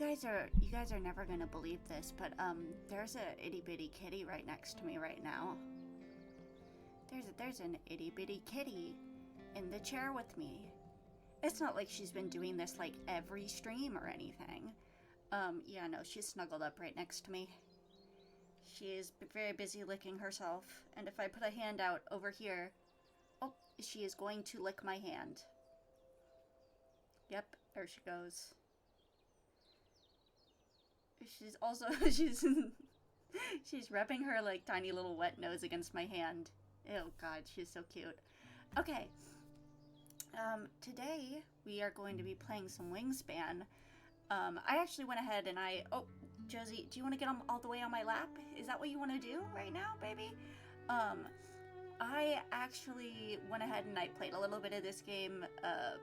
you guys are never gonna believe this, but there's a itty bitty kitty right next to me right now. There's an itty bitty kitty in the chair with me. It's not like she's been doing this like every stream or anything. Yeah, no, she's snuggled up right next to me. She is very busy licking herself, and if I put a hand out over here, oh, she is going to lick my hand. Yep, there she goes. She's also, she's rubbing her like tiny little wet nose against my hand. Oh god, she's so cute. Okay, today we are going to be playing some Wingspan. I actually went ahead and oh, Josie, do you want to get all the way on my lap? Is that what you want to do right now, baby? I actually went ahead and I played a little bit of this game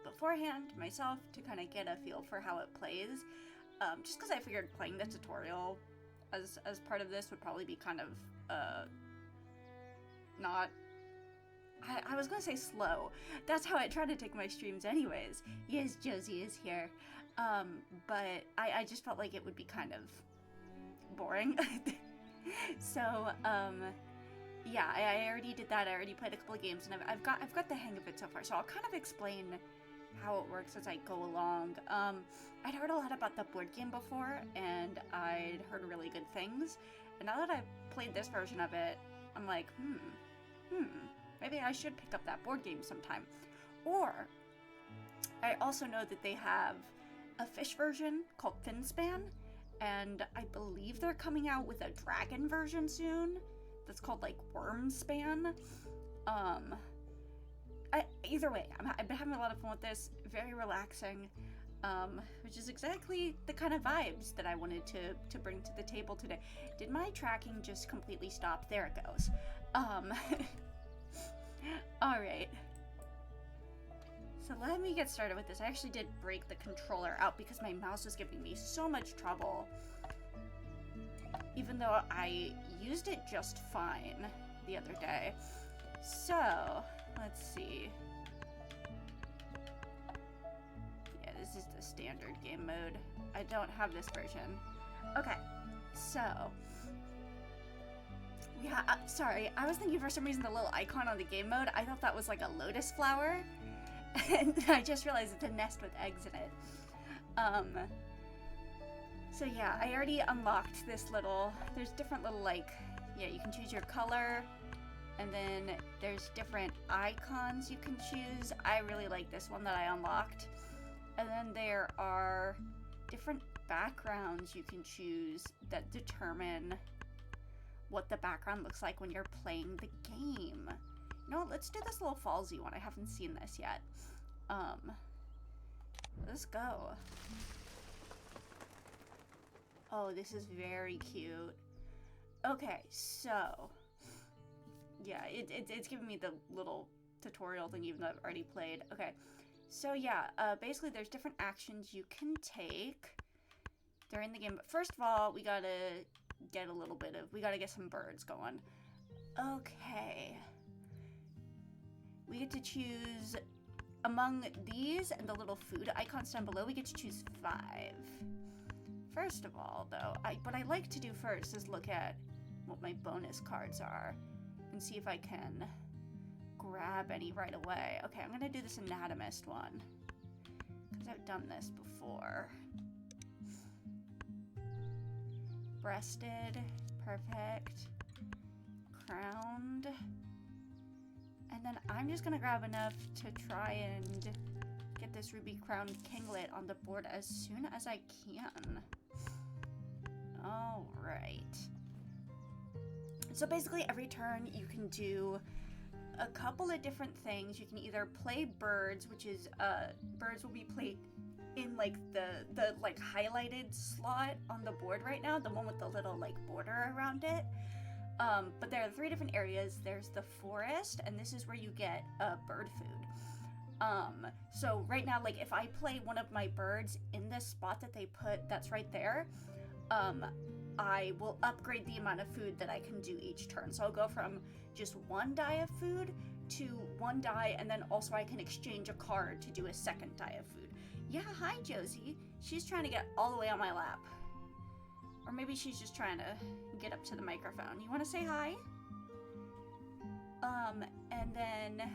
beforehand myself to kind of get a feel for how it plays. Just because I figured playing the tutorial as part of this would probably be kind of not. I was gonna say slow. That's how I try to take my streams anyways. Yes, Josie is here. But I just felt like it would be kind of boring. So, yeah, I already did that. I already played a couple of games, and I've got the hang of it so far. So I'll kind of explain how it works as I go along. I'd heard a lot about the board game before, and I'd heard really good things. And now that I've played this version of it, I'm like, maybe I should pick up that board game sometime. Or, I also know that they have a fish version called Wingspan, and I believe they're coming out with a dragon version soon that's called like Wingspan. Either way, I've been having a lot of fun with this. Very relaxing, which is exactly the kind of vibes that I wanted to bring to the table today. Did my tracking just completely stop? There it goes. All right. So let me get started with this. I actually did break the controller out because my mouse was giving me so much trouble. Even though I used it just fine the other day. So, let's see. Yeah, this is the standard game mode. I don't have this version. Okay, so. Yeah, sorry. I was thinking for some reason the little icon on the game mode, I thought that was like a lotus flower. And I just realized it's a nest with eggs in it. So yeah, I already unlocked this little, there's different little like, yeah, you can choose your color, and then there's different icons you can choose. I really like this one that I unlocked. And then there are different backgrounds you can choose that determine what the background looks like when you're playing the game. You know what, let's do this little fallsy one. I haven't seen this yet. Let's go. Oh, this is very cute. Okay, so yeah, it's giving me the little tutorial thing even though I've already played. Okay, so yeah, basically there's different actions you can take during the game. But first of all, we gotta get we gotta get some birds going. Okay. We get to choose among these and the little food icons down below. We get to choose 5. First of all, though, what I like to do first is look at what my bonus cards are and see if I can grab any right away. Okay, I'm gonna do this anatomist one because I've done this before. Breasted, perfect, crowned. And then I'm just gonna grab enough to try and get this ruby crowned kinglet on the board as soon as I can. All right. So basically every turn you can do a couple of different things. You can either play birds, which is birds will be played in like the like highlighted slot on the board right now, the one with the little like border around it. But there are 3 different areas. There's the forest, and this is where you get bird food. So right now, like if I play one of my birds in this spot that they put, that's right there, I will upgrade the amount of food that I can do each turn. So I'll go from just 1 die of food to 1 die, and then also I can exchange a card to do a second die of food. Yeah, hi Josie. She's trying to get all the way on my lap. Or maybe she's just trying to get up to the microphone. You want to say hi? And then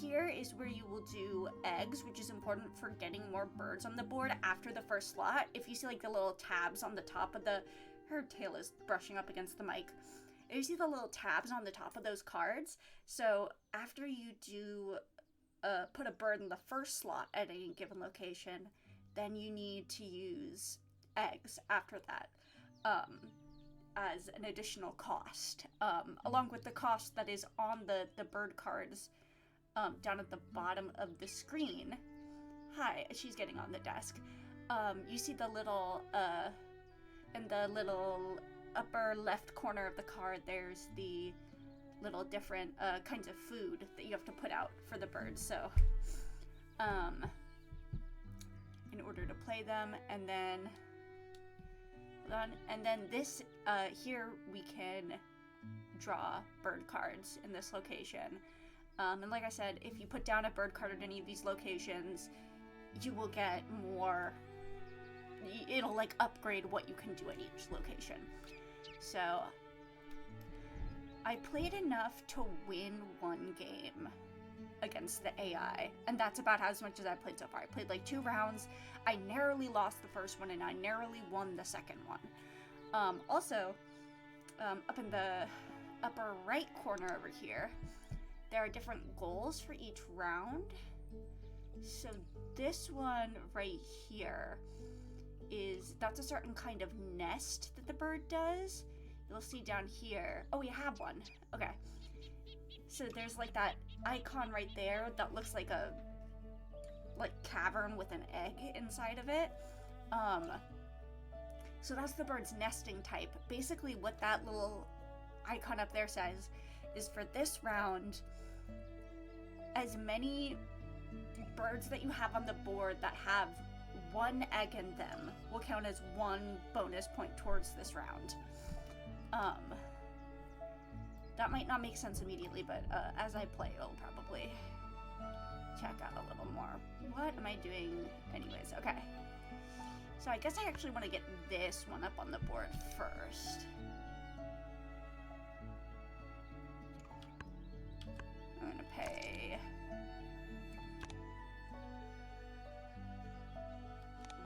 here is where you will do eggs, which is important for getting more birds on the board after the first slot. If you see like the little tabs on the top of her tail is brushing up against the mic. If you see the little tabs on the top of those cards, so after you do put a bird in the first slot at any given location, then you need to use eggs after that as an additional cost, along with the cost that is on the bird cards down at the bottom of the screen. Hi, she's getting on the desk. You see the little, in the little upper left corner of the card, there's the little different kinds of food that you have to put out for the birds. So, in order to play them, and then this here we can draw bird cards in this location. And like I said, if you put down a bird card at any of these locations, you will get more. It'll like upgrade what you can do at each location. So I played enough to win 1 game against the AI, and that's about as much as I played so far. I played like 2 rounds. I narrowly lost the first one, and I narrowly won the second one. Also, up in the upper right corner over here, there are different goals for each round. So this one right here that's a certain kind of nest that the bird does. You'll see down here. Oh, we have one. Okay. So there's like that icon right there that looks like a cavern with an egg inside of it. So that's the bird's nesting type. Basically what that little icon up there says is for this round, as many birds that you have on the board that have 1 egg in them will count as 1 bonus point towards this round. That might not make sense immediately, but as I play, it'll probably check out a little more. What am I doing anyways? Okay. So I guess I actually want to get this one up on the board first. I'm going to pay...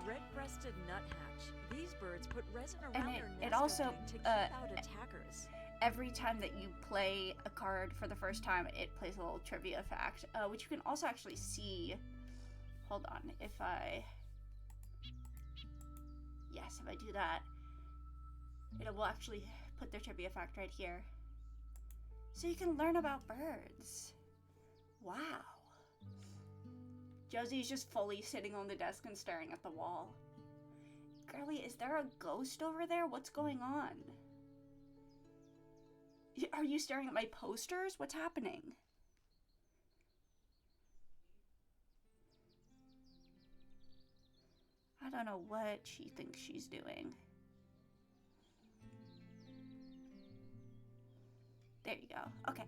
Red-breasted nuthatch. These birds put resin around their nest it also, to keep out attackers. Every time that you play a card for the first time, it plays a little trivia fact, which you can also actually see. Hold on, if I do that, it will actually put their trivia fact right here. So you can learn about birds. Wow. Josie's just fully sitting on the desk and staring at the wall. Girlie, is there a ghost over there? What's going on? Are you staring at my posters? What's happening? I don't know what she thinks she's doing. There you go. Okay.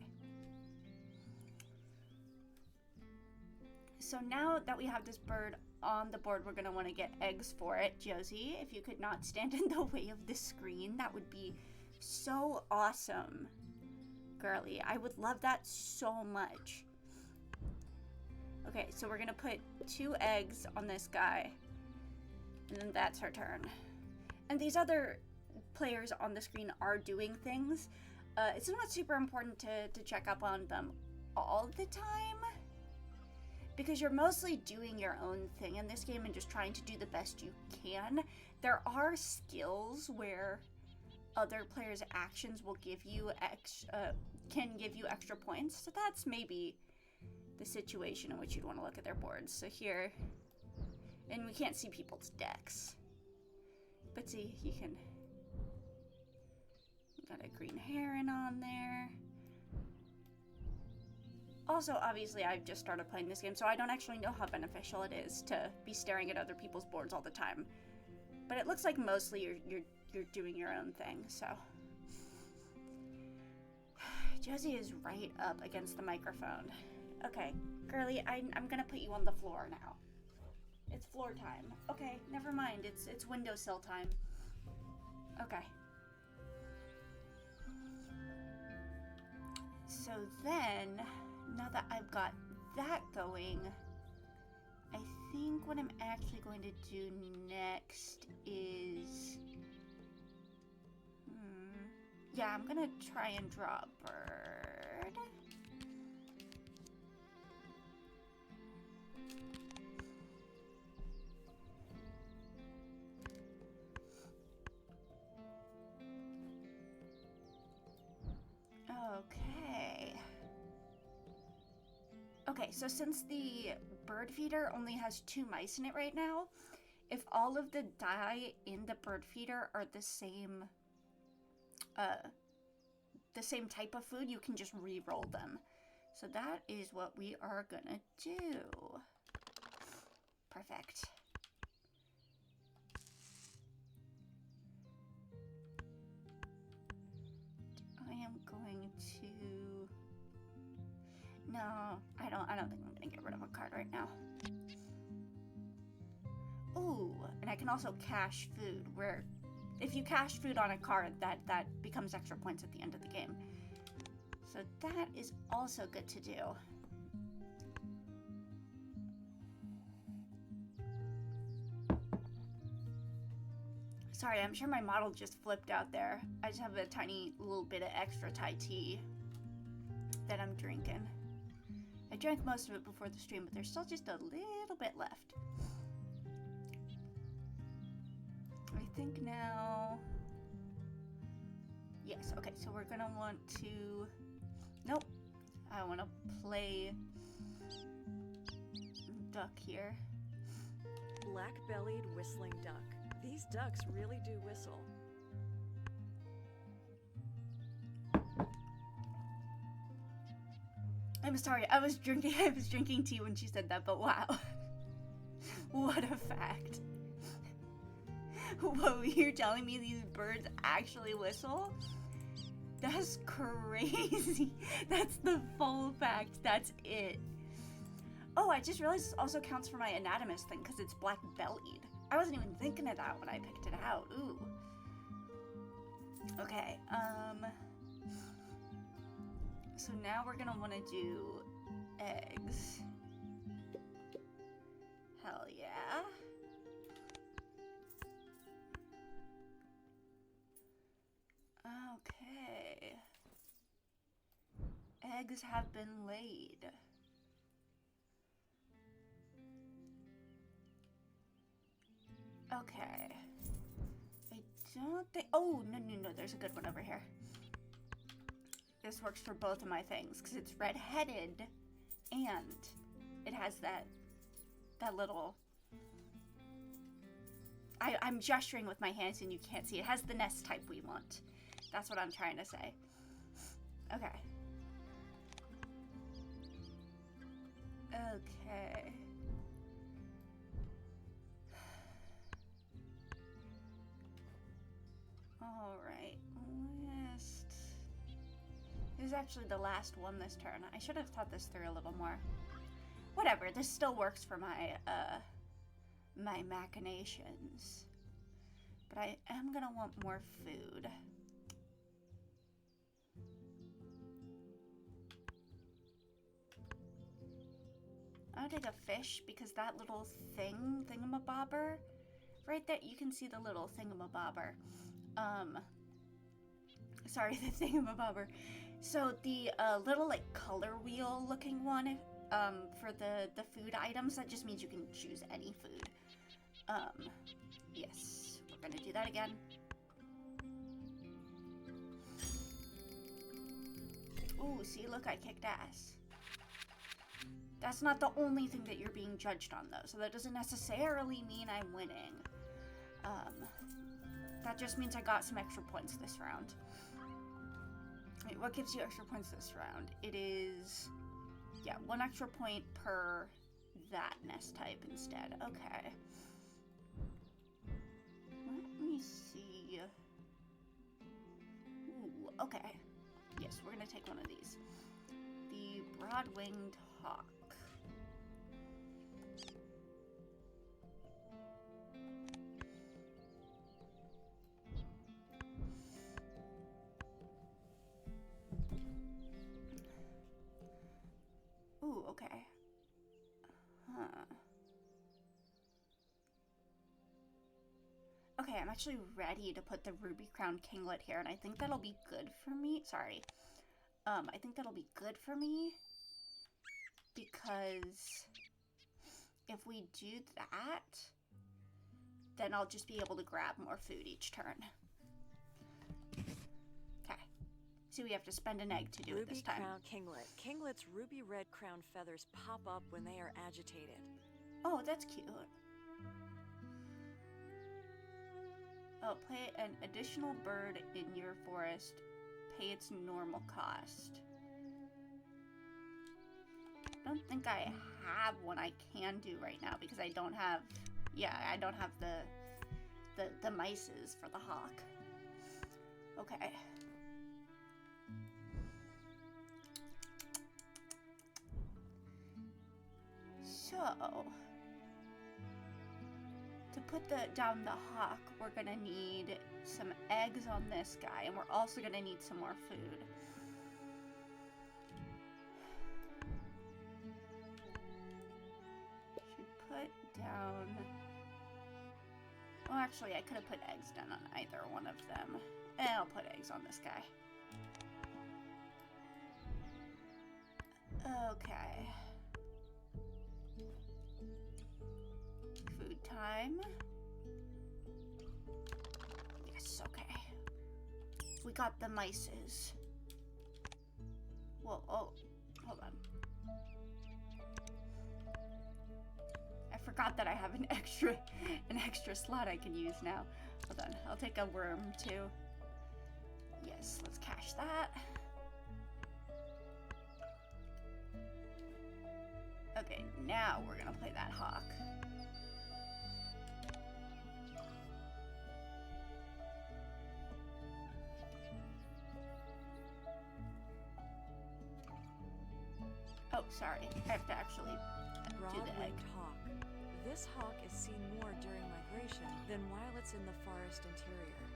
So now that we have this bird on the board, we're going to want to get eggs for it. Josie, if you could not stand in the way of the screen, that would be so awesome. Girlie, I would love that so much. Okay, so we're going to put 2 eggs on this guy. And then that's her turn. And these other players on the screen are doing things. It's not super important to check up on them all the time, because you're mostly doing your own thing in this game and just trying to do the best you can. There are skills where other players' actions will give you can give you extra points. So that's maybe the situation in which you'd want to look at their boards. So here, and we can't see people's decks, but see, you got a green heron on there. Also, obviously, I've just started playing this game, so I don't actually know how beneficial it is to be staring at other people's boards all the time. But it looks like mostly you're doing your own thing, so. Josie is right up against the microphone. Okay, girly, I'm gonna put you on the floor now. It's floor time. Okay, never mind. It's windowsill time. Okay. So then, now that I've got that going, I think what I'm actually going to do next is... Yeah, I'm gonna try and draw a bird. Okay. Okay, so since the bird feeder only has 2 mice in it right now, if all of the die in the bird feeder are the same type of food, you can just re-roll them. So that is what we are gonna do. Perfect. I am going to... No, I don't think I'm gonna get rid of a card right now. Ooh, and I can also cache food, where if you cache food on a card, that becomes extra points at the end of the game. So that is also good to do. Sorry, I'm sure my model just flipped out there. I just have a tiny little bit of extra Thai tea that I'm drinking. I drank most of it before the stream, but there's still just a little bit left. I think now... Yes, okay, so we're gonna want to... Nope. I want to play duck here. Black-bellied whistling duck. These ducks really do whistle. I'm sorry, I was drinking tea when she said that, but wow. What a fact. Whoa, you're telling me these birds actually whistle? That's crazy. That's the full fact. That's it. Oh, I just realized this also counts for my anatomist thing because it's black-bellied. I wasn't even thinking of that when I picked it out. Ooh. Okay, so now we're gonna want to do eggs. Hell yeah. Okay. Eggs have been laid. Okay. I don't think... Oh, no, there's a good one over here. This works for both of my things, because it's red-headed, and it has that little... I'm gesturing with my hands and you can't see. It has the nest type we want. That's what I'm trying to say. Okay. Okay. Alright, list. This is actually the last one this turn. I should have thought this through a little more. Whatever, this still works for my, my machinations. But I am gonna want more food. I'll take a fish because that little thingamabobber, right there, you can see the little thingamabobber. Sorry, the thingamabobber. So the little like color wheel looking one, for the food items, that just means you can choose any food. Yes, we're gonna do that again. Ooh, see, look, I kicked ass. That's not the only thing that you're being judged on, though, so that doesn't necessarily mean I'm winning. That just means I got some extra points this round. Wait, what gives you extra points this round? It is, yeah, 1 extra point per that nest type instead. Okay. Let me see. Ooh, okay. Yeah, Yes, we're gonna take one of these. The broad-winged hawk. Ooh, okay. Huh. Okay, I'm actually ready to put the ruby crown kinglet here, and I think that'll be good for me. Sorry. I think that'll be good for me because if we do that, then I'll just be able to grab more food each turn. Okay. So we have to spend an egg to do it this time. Ruby crown kinglet. Kinglet's ruby red crown feathers pop up when they are agitated. Oh, that's cute. Oh, play an additional bird in your forest. Pay its normal cost. I don't think I have one I can do right now because I don't have, I don't have the mices for the hawk. Okay. So, to put down the hawk, we're gonna need some eggs on this guy, and we're also gonna need some more food. Should put down... Well, actually, I could have put eggs down on either one of them. And I'll put eggs on this guy. Okay. Food time. Yes, okay. We got the mices. Whoa, oh, hold on. I forgot that I have an extra slot I can use now. Hold on, I'll take a worm too. Yes, let's cache that. Okay, now we're gonna play that hawk. Oh, sorry. I have to actually do the egg. Broad-winged hawk. This hawk is seen more during migration than while it's in the forest interior.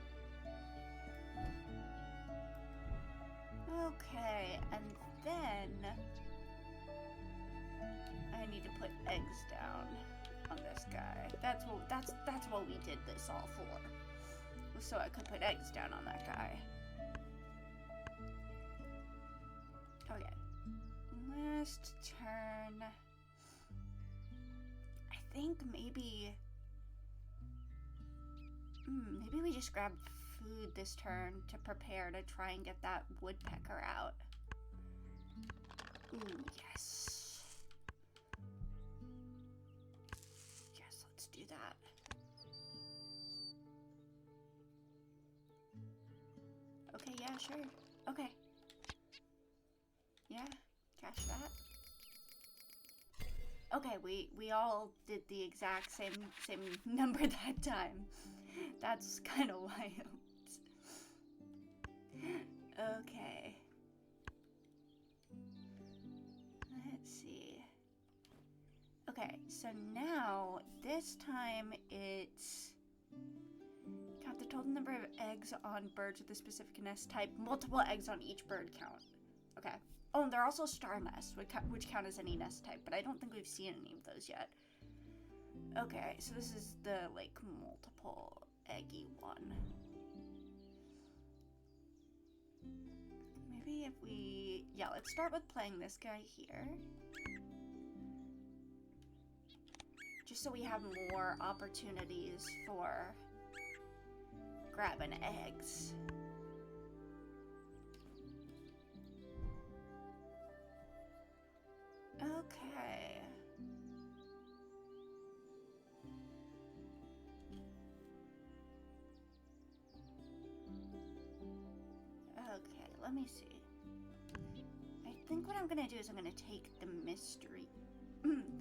Okay, and then I need to put eggs down on this guy. That's what we did this all for. So I could put eggs down on that guy. Okay. Last turn. I think maybe we just grab food this turn to prepare to try and get that woodpecker out. Ooh, yes. Yes, let's do that. Okay, yeah, sure. Okay. Yeah, cash that. Okay, we all did the exact same number that time. That's kind of wild. Okay. Let's see. Okay, so now this time it's count the total number of eggs on birds with a specific nest type. Multiple eggs on each bird count. Okay. Oh, and there are also star nests, which count as any nest type, but I don't think we've seen any of those yet. Okay, so this is the, like, multiple eggy one. Maybe if we... Yeah, let's start with playing this guy here. Just so we have more opportunities for grabbing eggs. Okay. Okay, let me see. I think what I'm gonna do is I'm gonna take the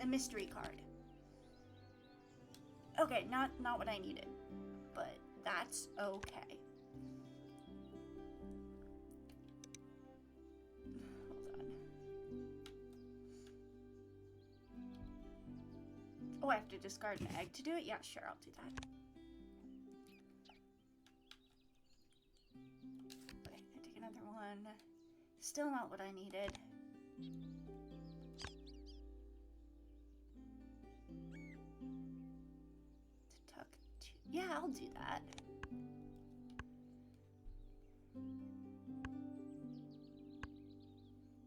mystery card. Okay, not what I needed, but that's okay. Oh, I have to discard an egg to do it? Yeah, sure, I'll do that. Okay, I take another one. Still not what I needed. To tuck two. Yeah, I'll do that.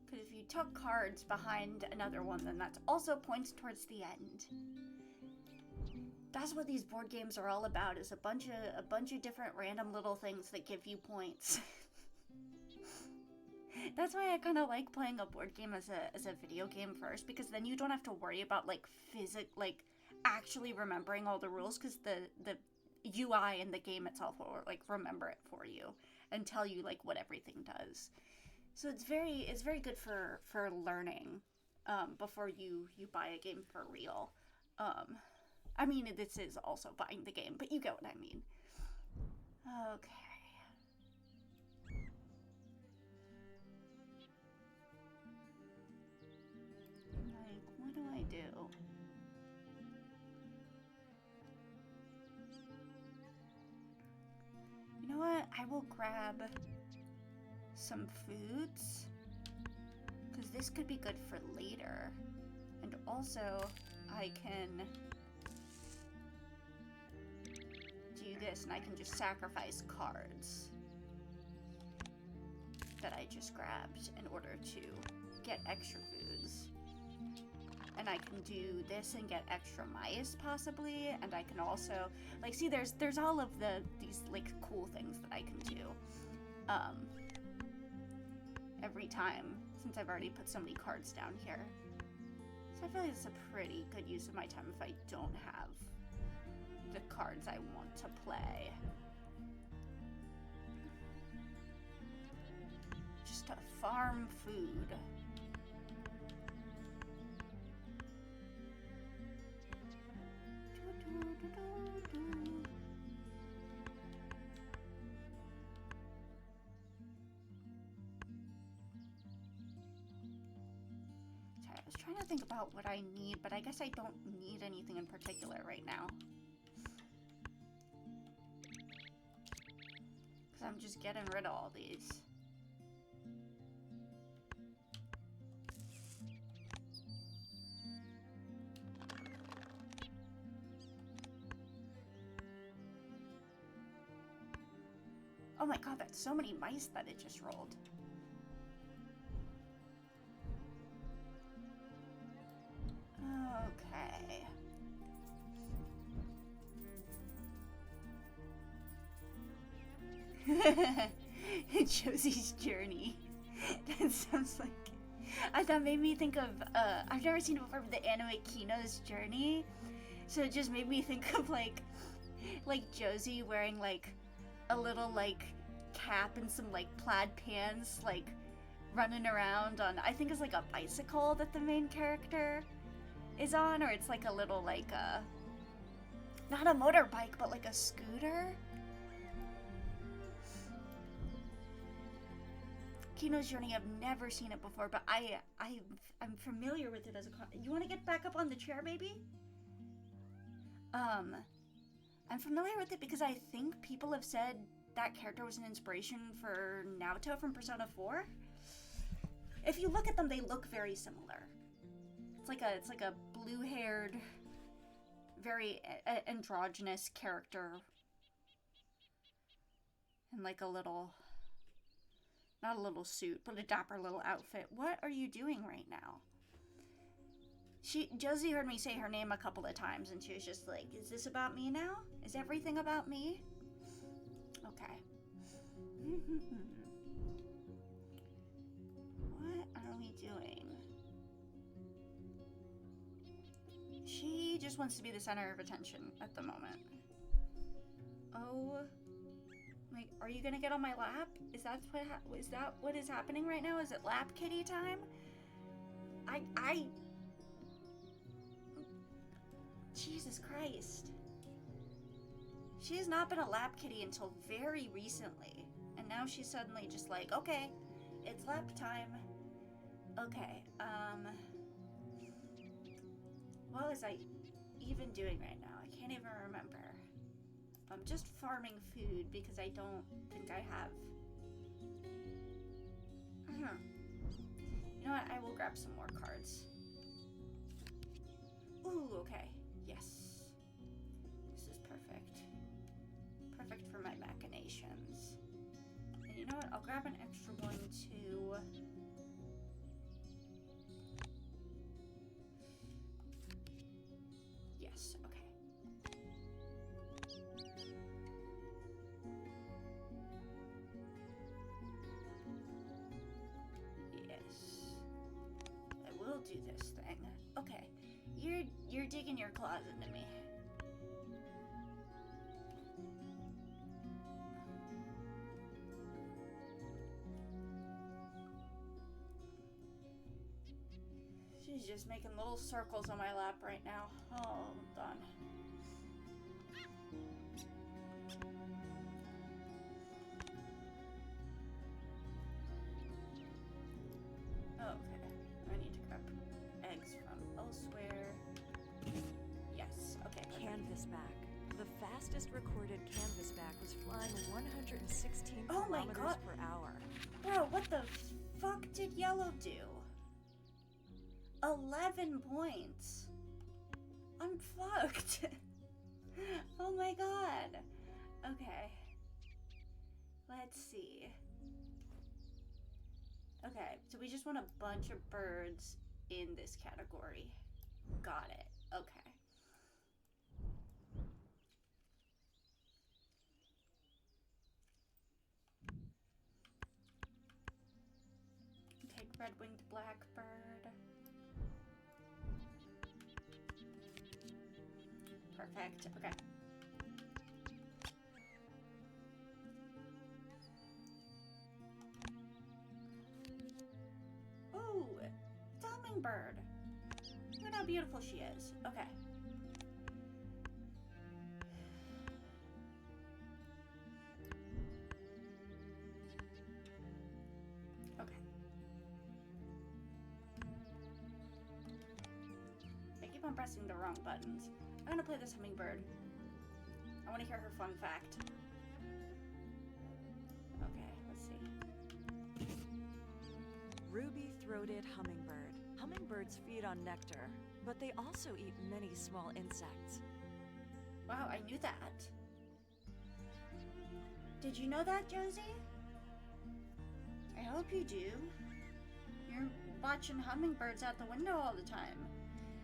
Because if you tuck cards behind another one, then that's also points towards the end. That's what these board games are all about, is a bunch of different random little things that give you points. That's why I kind of like playing a board game as a video game first, because then you don't have to worry about like actually remembering all the rules, because the UI in the game itself will like remember it for you and tell you like what everything does. So it's very good for learning before you buy a game for real. I mean, this is also buying the game, but you get what I mean. Okay. Like, what do I do? You know what? I will grab some foods, because this could be good for later. And also, I can do this, and I can just sacrifice cards that I just grabbed in order to get extra foods. And I can do this and get extra mice possibly, and I can also like see there's all of these like cool things that I can do every time, since I've already put so many cards down here. So I feel like it's a pretty good use of my time if I don't have the cards I want to play. Just to farm food. Sorry, I was trying to think about what I need, but I guess I don't need anything in particular right now. Because I'm just getting rid of all these. Oh my god, that's so many mice that it just rolled. Okay. Josie's Journey. That sounds like... That made me think of... I've never seen it before, but the anime Kino's Journey. So it just made me think of, like Josie wearing, like, a little, like, cap and some, like, plaid pants, like, running around on... I think it's, like, a bicycle that the main character is on, or it's, like, a little, like, not a motorbike, but, like, a scooter. Kino's Journey, I've never seen it before, but I'm familiar with it as a you want to get back up on the chair, maybe? I'm familiar with it because I think people have said that character was an inspiration for Naoto from Persona 4. If you look at them, they look very similar. It's like a blue-haired, very androgynous character. And like a little... Not a little suit, but a dapper little outfit. What are you doing right now? Josie heard me say her name a couple of times, and she was just like, is this about me now? Is everything about me? Okay. What are we doing? She just wants to be the center of attention at the moment. Oh... Like, are you gonna get on my lap? Is that what is happening right now? Is it lap kitty time? Jesus Christ. She has not been a lap kitty until very recently. And now she's suddenly just like, okay, it's lap time. Okay, well, as I even doing right now? I can't even remember. I'm just farming food because I don't think I have. You know what? I will grab some more cards. Ooh, okay. Yes. This is perfect. Perfect for my machinations. And you know what? I'll grab an extra one too. Yes, okay. We'll do this thing. Okay. You're digging your claws into me. She's just making little circles on my lap right now. Oh, I'm done. The fastest recorded canvasback was flying 116 oh kilometers per hour. Bro, what the fuck did yellow do? 11 points. I'm fucked. Oh my god. Okay. Let's see. Okay, so we just want a bunch of birds in this category. Got it. Okay. Take red-winged blackbird. Perfect. Okay. Ooh, it's a hummingbird. Look at how beautiful she is. Okay. Okay. I keep on pressing the wrong buttons. I'm gonna play this hummingbird. I want to hear her fun fact. Okay, let's see. Ruby-throated hummingbird. Hummingbirds feed on nectar, but they also eat many small insects. Wow, I knew that. Did you know that, Josie? I hope you do. You're watching hummingbirds out the window all the time.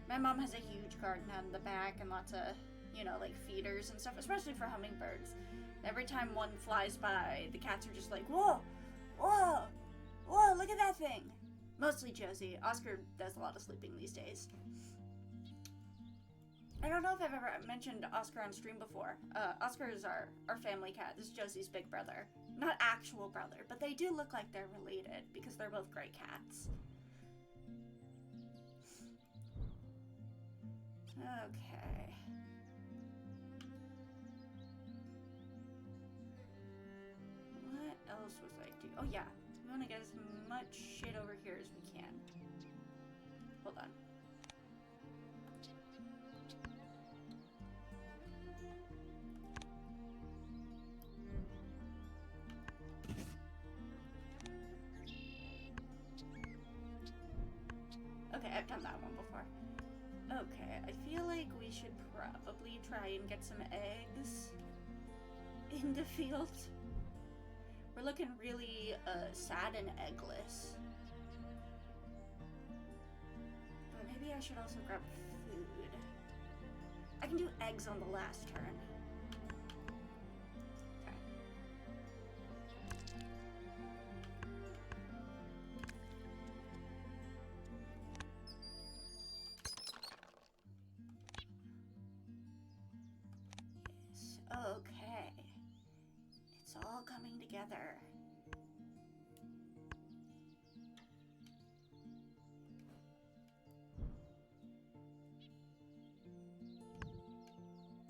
My mom has a huge garden out in the back and lots of, you know, like feeders and stuff, especially for hummingbirds. Every time one flies by, the cats are just like, whoa, whoa, whoa, look at that thing. Mostly Josie. Oscar does a lot of sleeping these days. I don't know if I've ever mentioned Oscar on stream before. Oscar is our family cat. This is Josie's big brother. Not actual brother, but they do look like they're related because they're both gray cats. Okay. What else was I doing? Oh yeah, we want to get as much shit over here as we can. Hold on. Okay, I've done that one before. Okay, I feel like we should probably try and get some eggs in the field. We're looking really sad and eggless. But maybe I should also grab food. I can do eggs on the last turn. Okay. Okay. It's all coming together.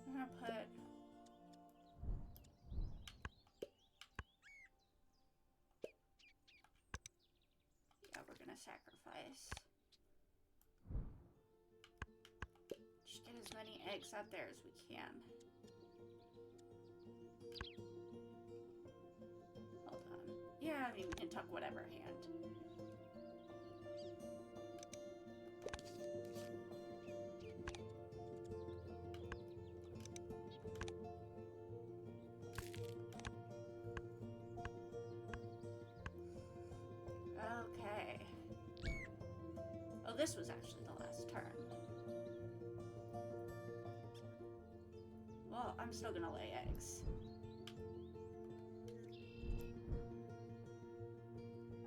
I'm gonna put... Yeah, we're gonna sacrifice. Just get as many eggs out there as we can. Hold on. Yeah, I mean, we can tuck whatever hand. Okay. Oh, this was actually the last turn. Well, I'm still gonna lay eggs.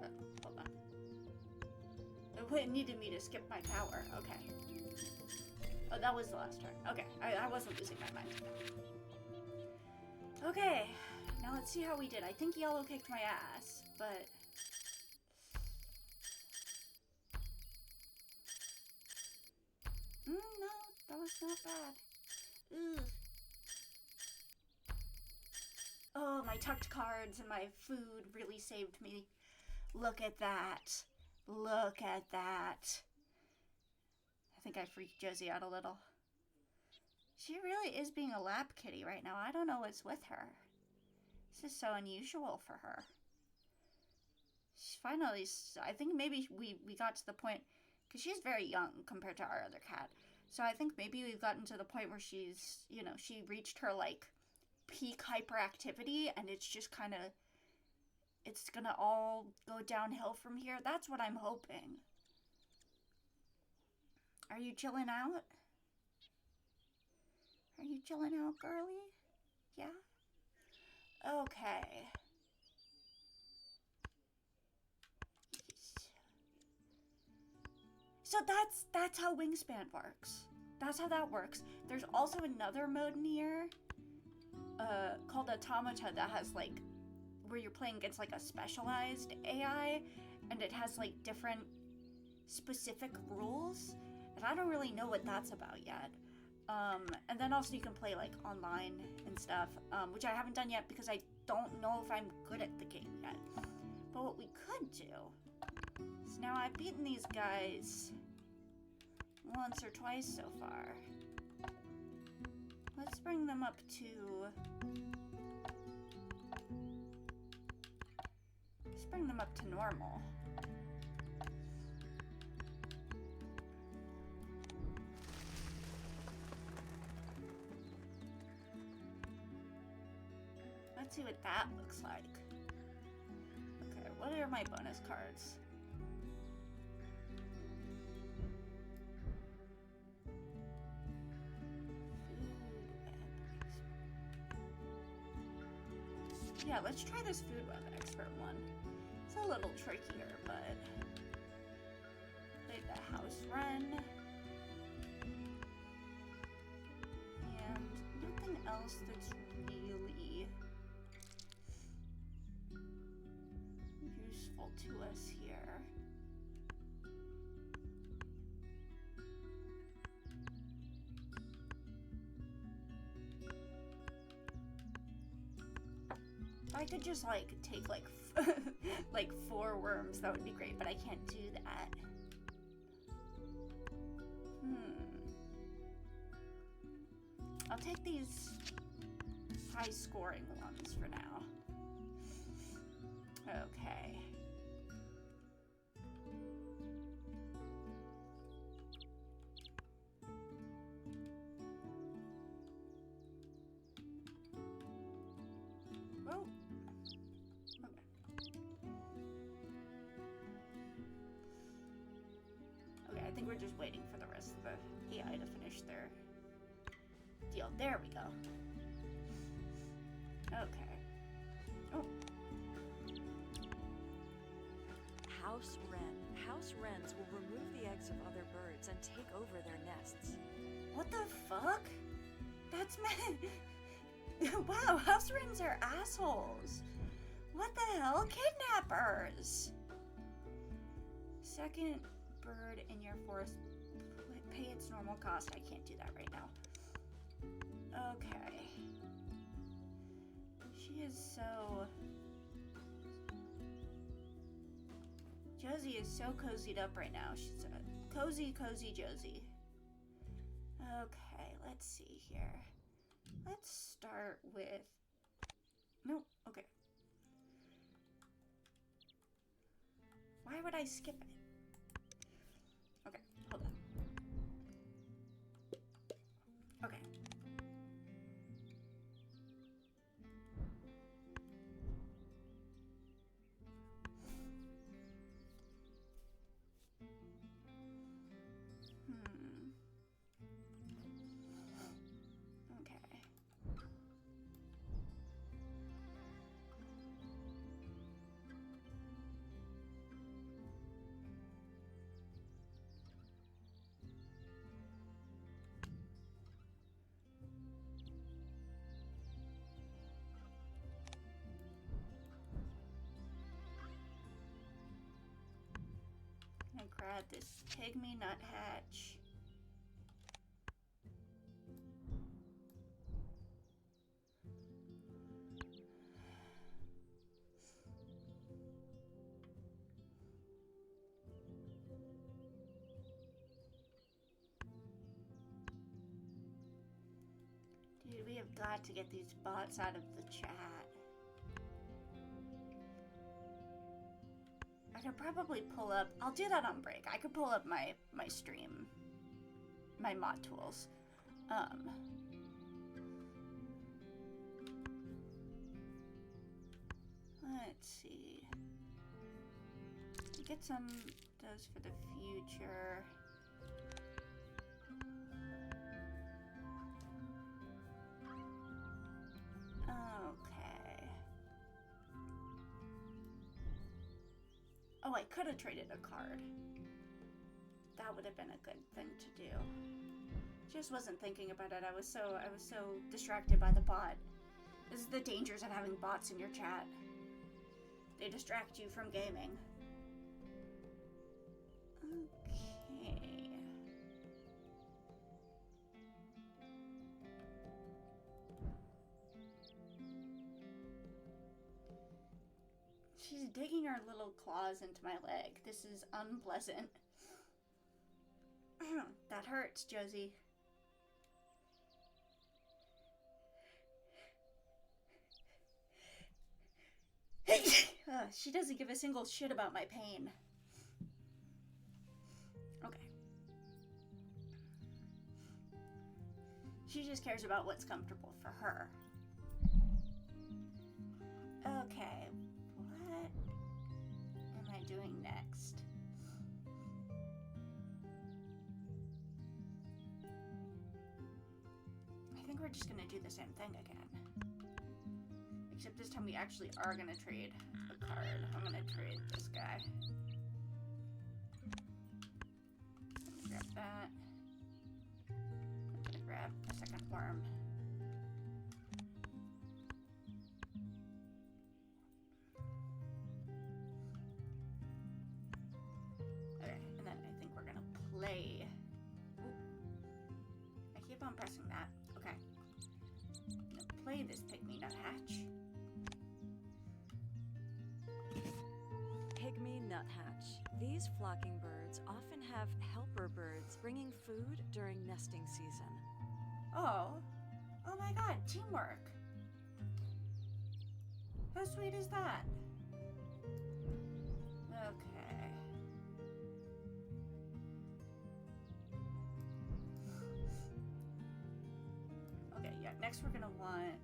Oh, hold on. It needed me to skip my power. Okay. Oh, that was the last turn. Okay, I wasn't losing my mind. Okay, now let's see how we did. I think yellow kicked my ass, but... no, that was not bad. Ugh. Oh, my tucked cards and my food really saved me. Look at that. Look at that. I think I freaked Josie out a little. She really is being a lap kitty right now. I don't know what's with her. This is so unusual for her. She's finally, I think maybe we got to the point, because she's very young compared to our other cat. So I think maybe we've gotten to the point where she's, you know, she reached her, like, peak hyperactivity, and it's just kind of, it's gonna all go downhill from here. That's what I'm hoping. Are you chilling out? Are you chilling out, girly? Yeah? Okay. So that's how Wingspan works. That's how that works. There's also another mode in here called Automata that has, like, where you're playing against, like, a specialized AI, and it has, like, different specific rules, and I don't really know what that's about yet. And then also you can play, like, online and stuff, which I haven't done yet because I don't know if I'm good at the game yet. But what we could do is, now I've beaten these guys once or twice so far. Let's bring them up to... Let's bring them up to normal. Let's see what that looks like. Okay, what are my bonus cards? Yeah, let's try this food web expert one. It's a little trickier, but play the house run. And nothing else that's really useful to us here. If I could just, like, take, like, like 4 worms, that would be great, but I can't do that. I'll take these high-scoring ones for now. Okay. Whoa. Okay, I think we're just waiting for the rest of the AI to finish their deal. There we go. Okay. Oh. House wren. House wrens will remove the eggs of other birds and take over their nests. What the fuck? That's meant. Wow, house wrens are assholes. What the hell? Kidnappers! Second bird in your forest. Pay its normal cost. I can't do that right now. Okay. She is so... Josie is so cozied up right now. She's a cozy Josie. Okay, let's see here. Let's start with... Nope, okay. Why would I skip it? Okay, hold on. Okay. Okay. I'm gonna grab this pygmy nuthatch. Dude, we have got to get these bots out of the chat. I could probably pull up... I'll do that on break. I could pull up my stream. My mod tools. Let's see. Get some those for the future. Okay. Oh, I could have traded a card. That would have been a good thing to do. Just wasn't thinking about it. I was so distracted by the bot. This is the dangers of having bots in your chat. They distract you from gaming. Okay. She's digging her little claws into my leg. This is unpleasant. That hurts, Josie. She doesn't give a single shit about my pain. Okay. She just cares about what's comfortable for her. Okay. What am I doing next? I think we're just gonna do the same thing again. Except this time we actually are gonna trade a card. I'm gonna trade this guy. I'm gonna grab that. I'm gonna grab a second worm. Okay, and then I think we're gonna play. Ooh. I keep on pressing that. Okay. I'm gonna play this pygmy nuthatch. Pygmy nuthatch. These flocking birds often have helper birds bringing food during nesting season. Oh my god, teamwork. How sweet is that? Okay. Okay, yeah, next we're gonna want...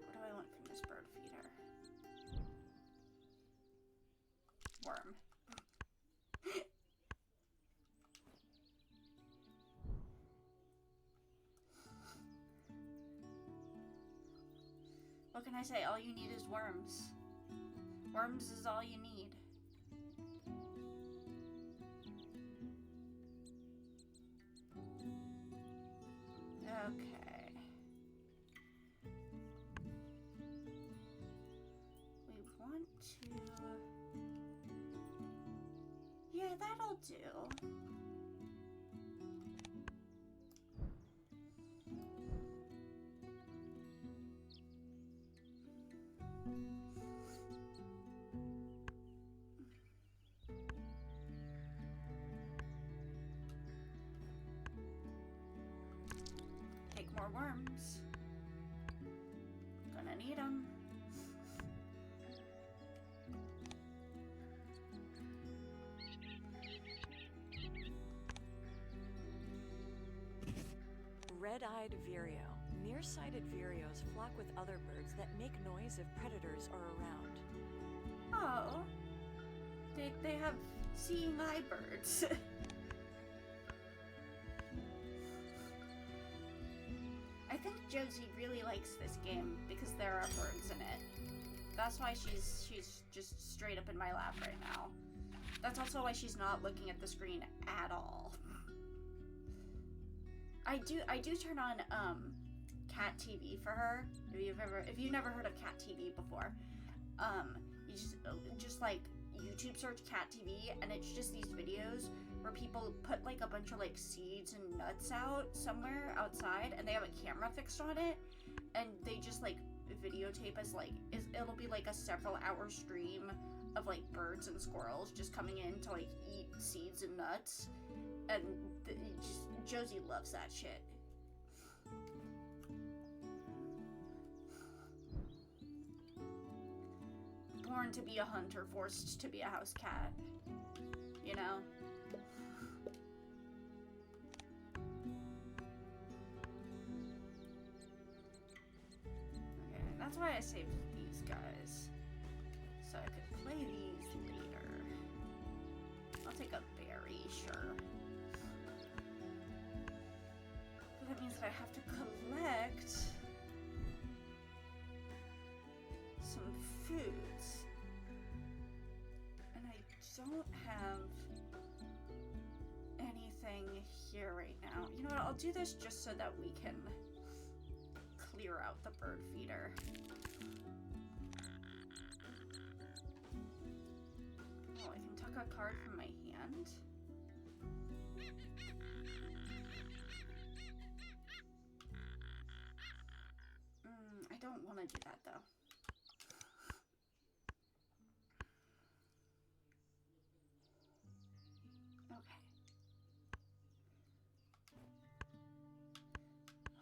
What do I want from this bird feeder? Worm. What can I say? All you need is worms. Worms is all you need. Okay. We want to... Yay! Yeah, that'll do. Take more worms. Gonna need them. Red-eyed vireo. Nearsighted vireos flock with other birds that make noise if predators are around. Oh. They have seeing eye birds. I think Josie really likes this game because there are birds in it. That's why she's just straight up in my lap right now. That's also why she's not looking at the screen at all. I do turn on cat TV for her. If you've never heard of cat TV before, you just like YouTube search cat TV, and it's just these videos where people put like a bunch of like seeds and nuts out somewhere outside, and they have a camera fixed on it, and they just like videotape as like it'll be like a several hour stream of like birds and squirrels just coming in to like eat seeds and nuts, and Josie loves that shit. Born to be a hunter, forced to be a house cat. You know? Okay, that's why I saved these guys. So I could play these later. I'll take a berry, sure. But that means that I have to collect some foods. And I don't have anything here right now. You know what, I'll do this just so that we can clear out the bird feeder. Oh, I can tuck a card from my hand. I don't want to do that though. Okay.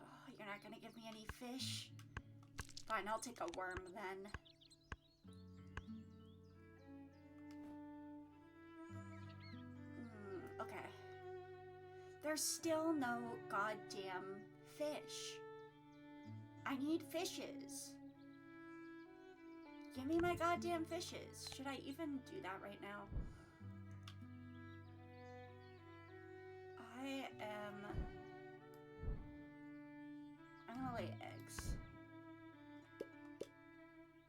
Oh, you're not gonna give me any fish? Fine, I'll take a worm then. Okay. There's still no goddamn fish. I need fishes. Give me my goddamn fishes. Should I even do that right now? I'm gonna lay eggs.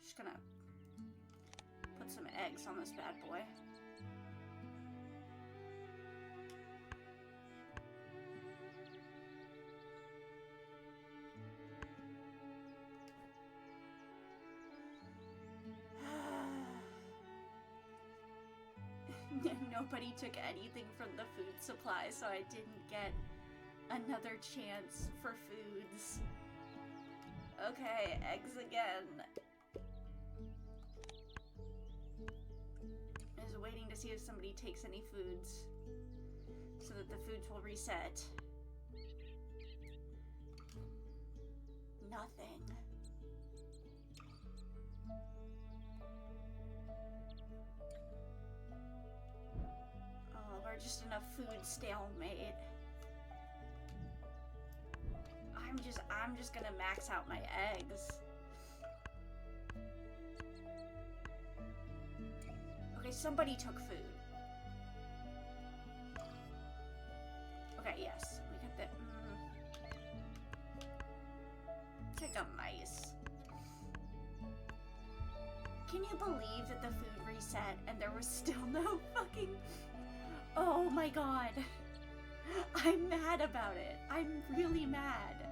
Just gonna put some eggs on this bad boy. Nobody took anything from the food supply, so I didn't get another chance for foods. Okay, eggs again. I was waiting to see if somebody takes any foods so that the foods will reset. Nothing. We're just in a food stalemate. I'm just gonna max out my eggs. Okay, somebody took food. Okay, yes, we got that. Take a mice. Can you believe that the food reset and there was still no fucking... Oh my god. I'm mad about it. I'm really mad.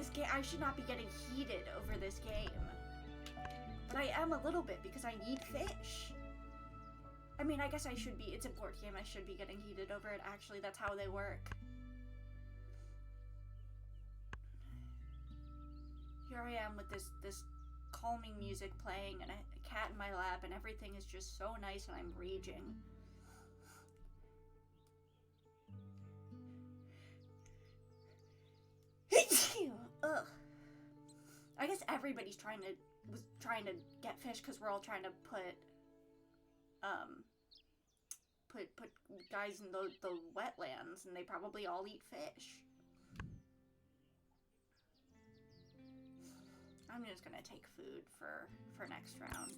this game, I should not be getting heated over this game. But I am a little bit because I need fish. I mean, I guess I should be, it's a board game, I should be getting heated over it. Actually, that's how they work. Here I am with this calming music playing and a cat in my lap, and everything is just so nice, and I'm raging. Ugh. I guess everybody's was trying to get fish because we're all trying to put guys in the wetlands, and they probably all eat fish. I'm just gonna take food for next round.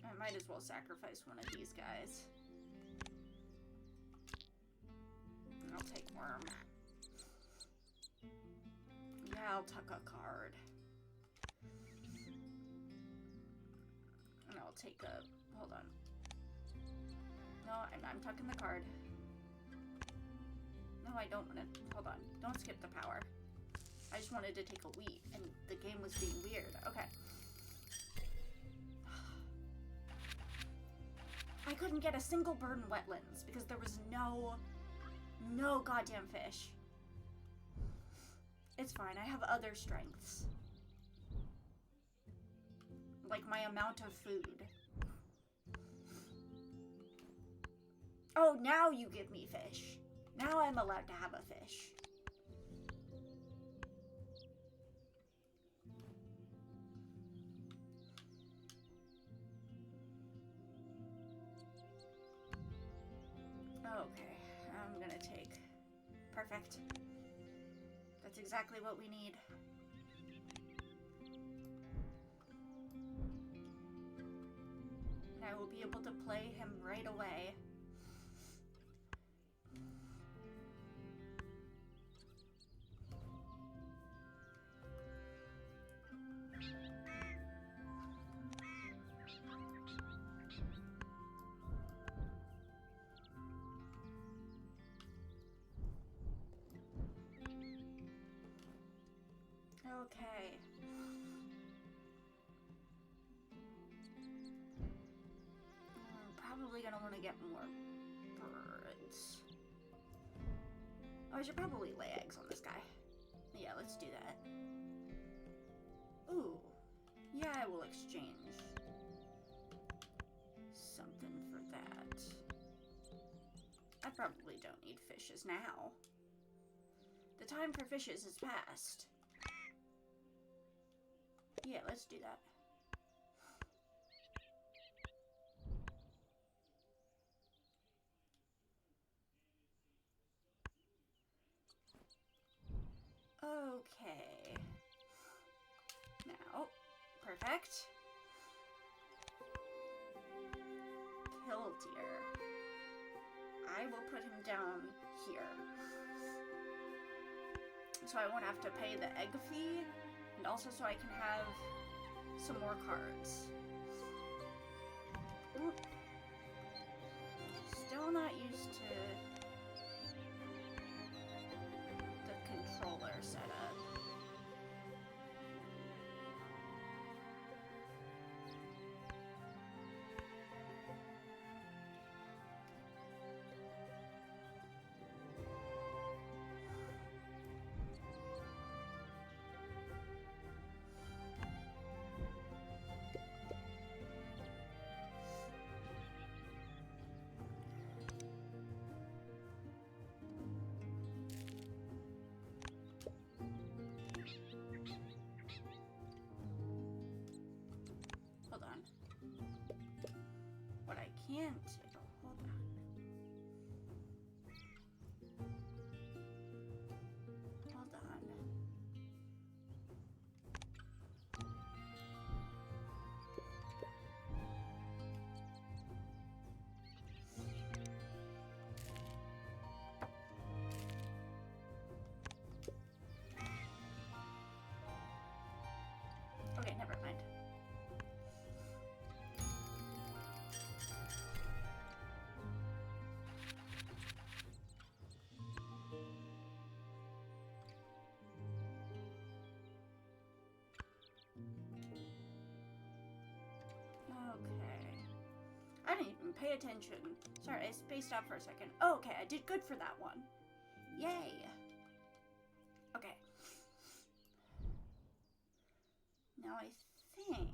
I might as well sacrifice one of these guys. I'll take worm. Yeah, I'll tuck a card. And I'll take a... Hold on. No, I'm tucking the card. No, I don't want to... Hold on. Don't skip the power. I just wanted to take a wheat, and the game was being weird. Okay. I couldn't get a single bird in wetlands because there was no goddamn fish. It's fine. I have other strengths. Like my amount of food. Oh, now you give me fish. Now I'm allowed to have a fish. Okay, I'm gonna take... Perfect. That's exactly what we need. And I will be able to play him right away. Okay. I'm probably gonna want to get more birds. Oh, I should probably lay eggs on this guy. Yeah, let's do that. Ooh. Yeah, I will exchange something for that. I probably don't need fishes now. The time for fishes is past. Yeah, let's do that. Okay. Now, perfect. Kill deer. I will put him down here. So I won't have to pay the egg fee. And also so I can have some more cards. Ooh. Still not used to the controller setup. pay attention. Sorry, I spaced out for a second. Oh, okay, I did good for that one. Yay. Okay. Now I think...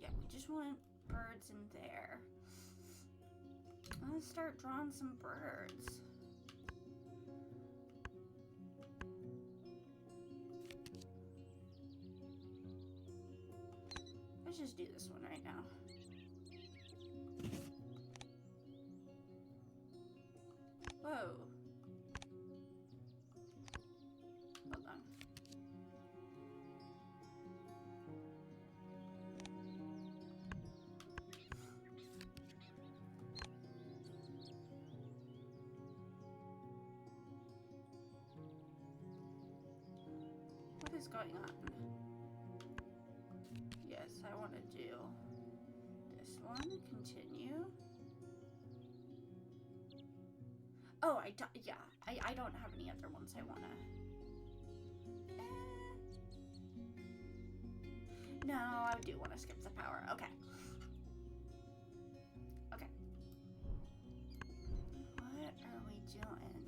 yeah, we just want birds in there. Let's start drawing some birds. Let's just do this one right now. Whoa. Hold on. What is going on? Yes, I want to do this one. Continue. Oh, yeah. I don't have any other ones I want to... No, I do want to skip the power. Okay. Okay. What are we doing?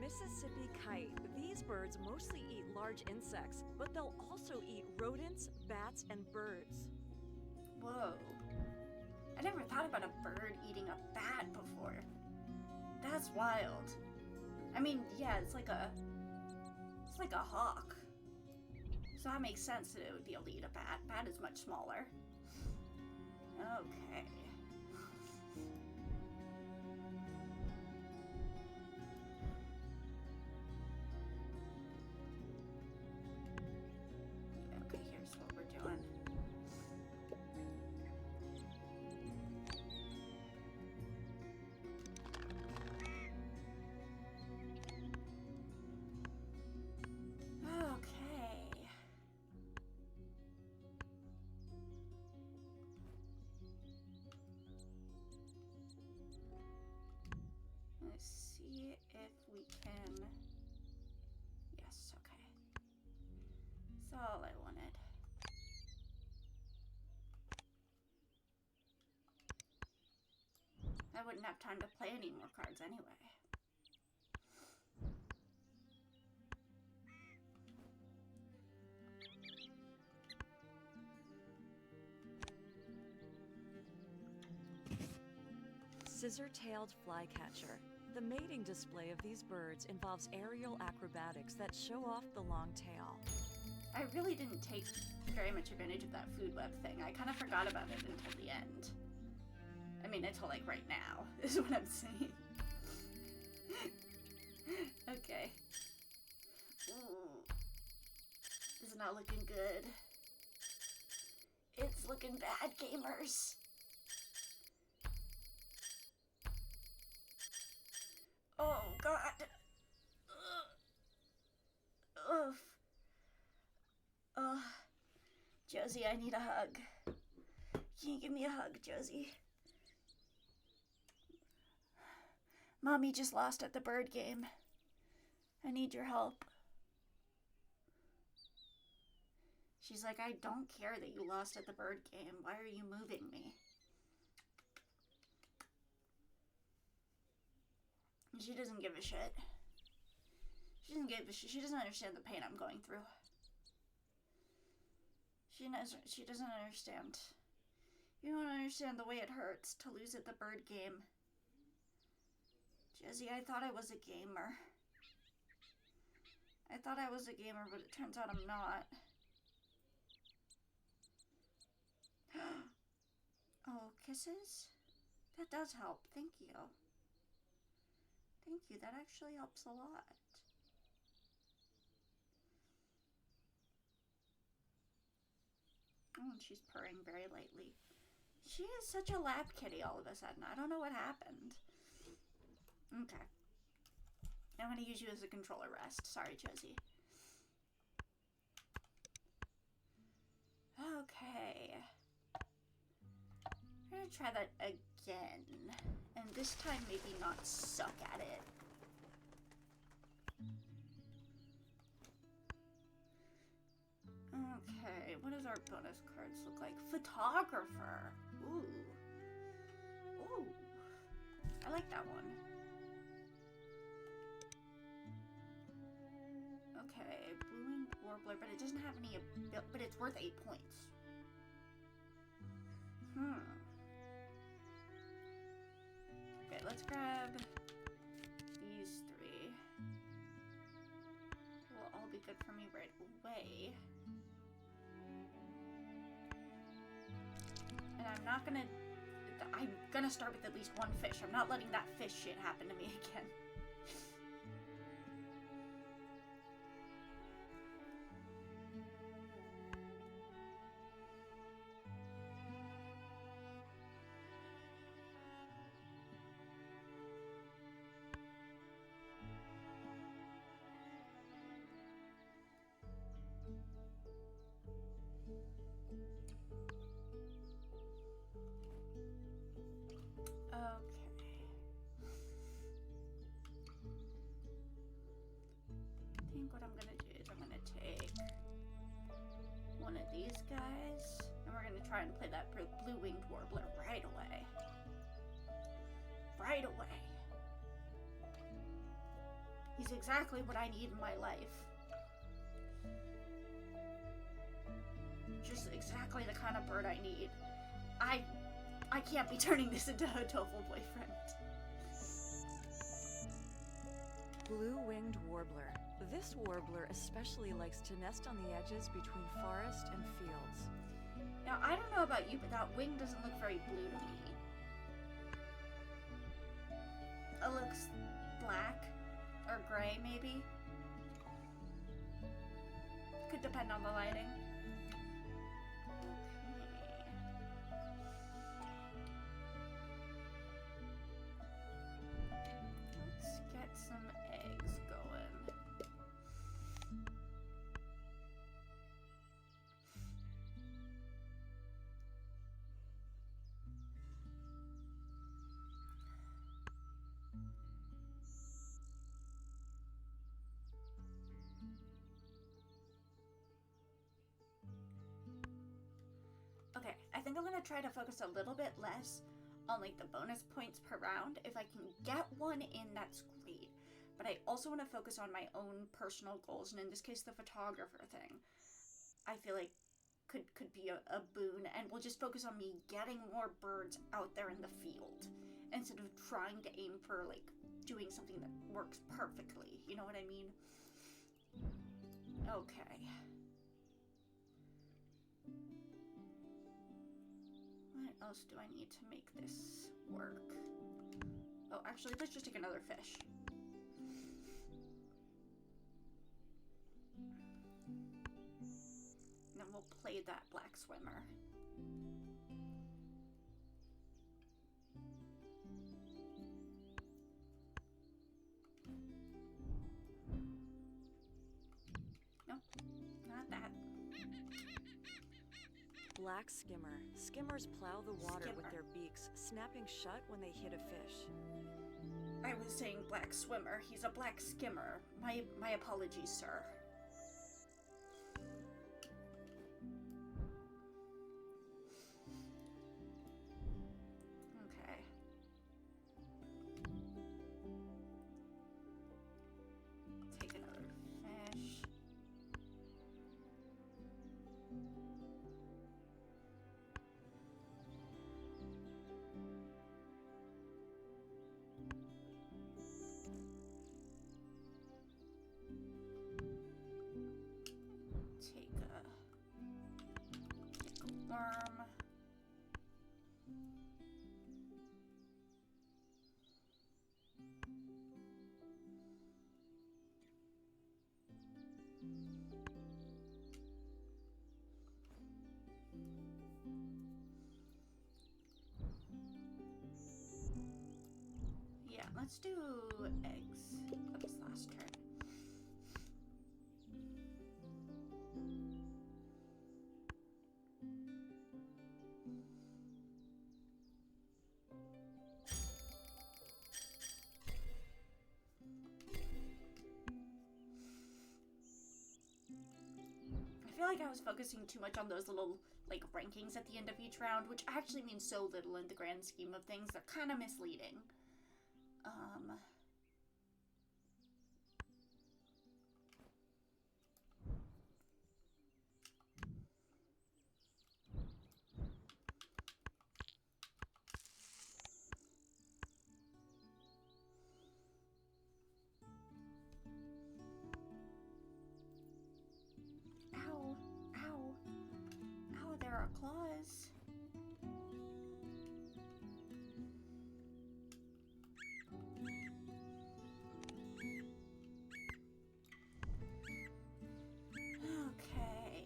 Mississippi kite. These birds mostly eat large insects, but they'll also eat rodents, bats, and birds. Whoa. I never thought about a bird eating a bat before. That's wild. I mean, yeah, it's like a hawk. So that makes sense that it would be able to eat a bat. Bat is much smaller. Okay. Okay, here's what we're doing. Let's see if we can... Yes, okay. That's all I wanted. I wouldn't have time to play any more cards anyway. Scissor-tailed flycatcher. The mating display of these birds involves aerial acrobatics that show off the long tail. I really didn't take very much advantage of that food web thing. I kind of forgot about it until the end. I mean, until like right now, is what I'm saying. Okay. Ooh. It's not looking good. It's looking bad, gamers. Oh, God. Ugh. Ugh. Josie, I need a hug. Can you give me a hug, Josie? Mommy just lost at the bird game. I need your help. She's like, I don't care that you lost at the bird game. Why are you moving me? She doesn't give a shit. She doesn't give a shit. She doesn't understand the pain I'm going through. She doesn't understand. You don't understand the way it hurts to lose at the bird game. Jesse, I thought I was a gamer. I thought I was a gamer, but it turns out I'm not. Oh, kisses? That does help. Thank you. Thank you. That actually helps a lot. Oh, and she's purring very lightly. She is such a lap kitty all of a sudden. I don't know what happened. Okay. I'm going to use you as a controller rest. Sorry, Josie. Okay. I'm gonna try that again. And this time maybe not suck at it. Okay, what does our bonus cards look like? Photographer. Ooh. Ooh. I like that one. Okay, blue-winged warbler, but it doesn't have any but it's worth 8 points. Okay, let's grab these 3. Will all be good for me right away. And I'm gonna start with at least 1 fish. I'm not letting that fish shit happen to me again. What I'm gonna do is I'm gonna take one of these guys, and we're gonna try and play that blue-winged warbler right away. Right away. He's exactly what I need in my life. Just exactly the kind of bird I need. I can't be turning this into a tofu boyfriend. Blue-winged warbler. This warbler especially likes to nest on the edges between forest and fields. Now, I don't know about you, but that wing doesn't look very blue to me. It looks black or gray, maybe. Could depend on the lighting. Let's get some eggs going. Okay, I think I'm gonna try to focus a little bit less on like the bonus points per round. If I can get one in, that's great. But I also want to focus on my own personal goals, and in this case, the photographer thing. I feel like could be a boon, and we'll just focus on me getting more birds out there in the field instead of trying to aim for like doing something that works perfectly. You know what I mean? Okay. What else do I need to make this work? Oh, actually, let's just take another fish. Then we'll play that black swimmer. Nope, not that. Black skimmer. Skimmers plow the water with Skimmer. their beaks, snapping shut when they hit a fish. I was saying black swimmer. He's a black skimmer. My apologies, sir. Okay. Take another fish. Take a worm. Yeah, let's do eggs for this last turn. like I was focusing too much on those little, like, rankings at the end of each round, which actually means so little in the grand scheme of things. They're kind of misleading. Ow. Ow. Ow, there are claws. Okay.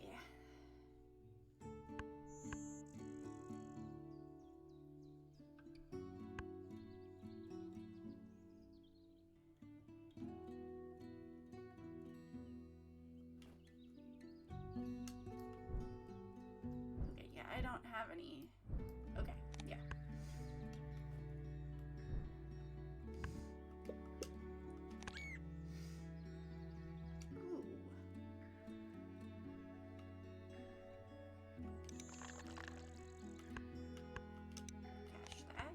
Okay, yeah, I don't have any. Okay, yeah. Ooh. Cash that.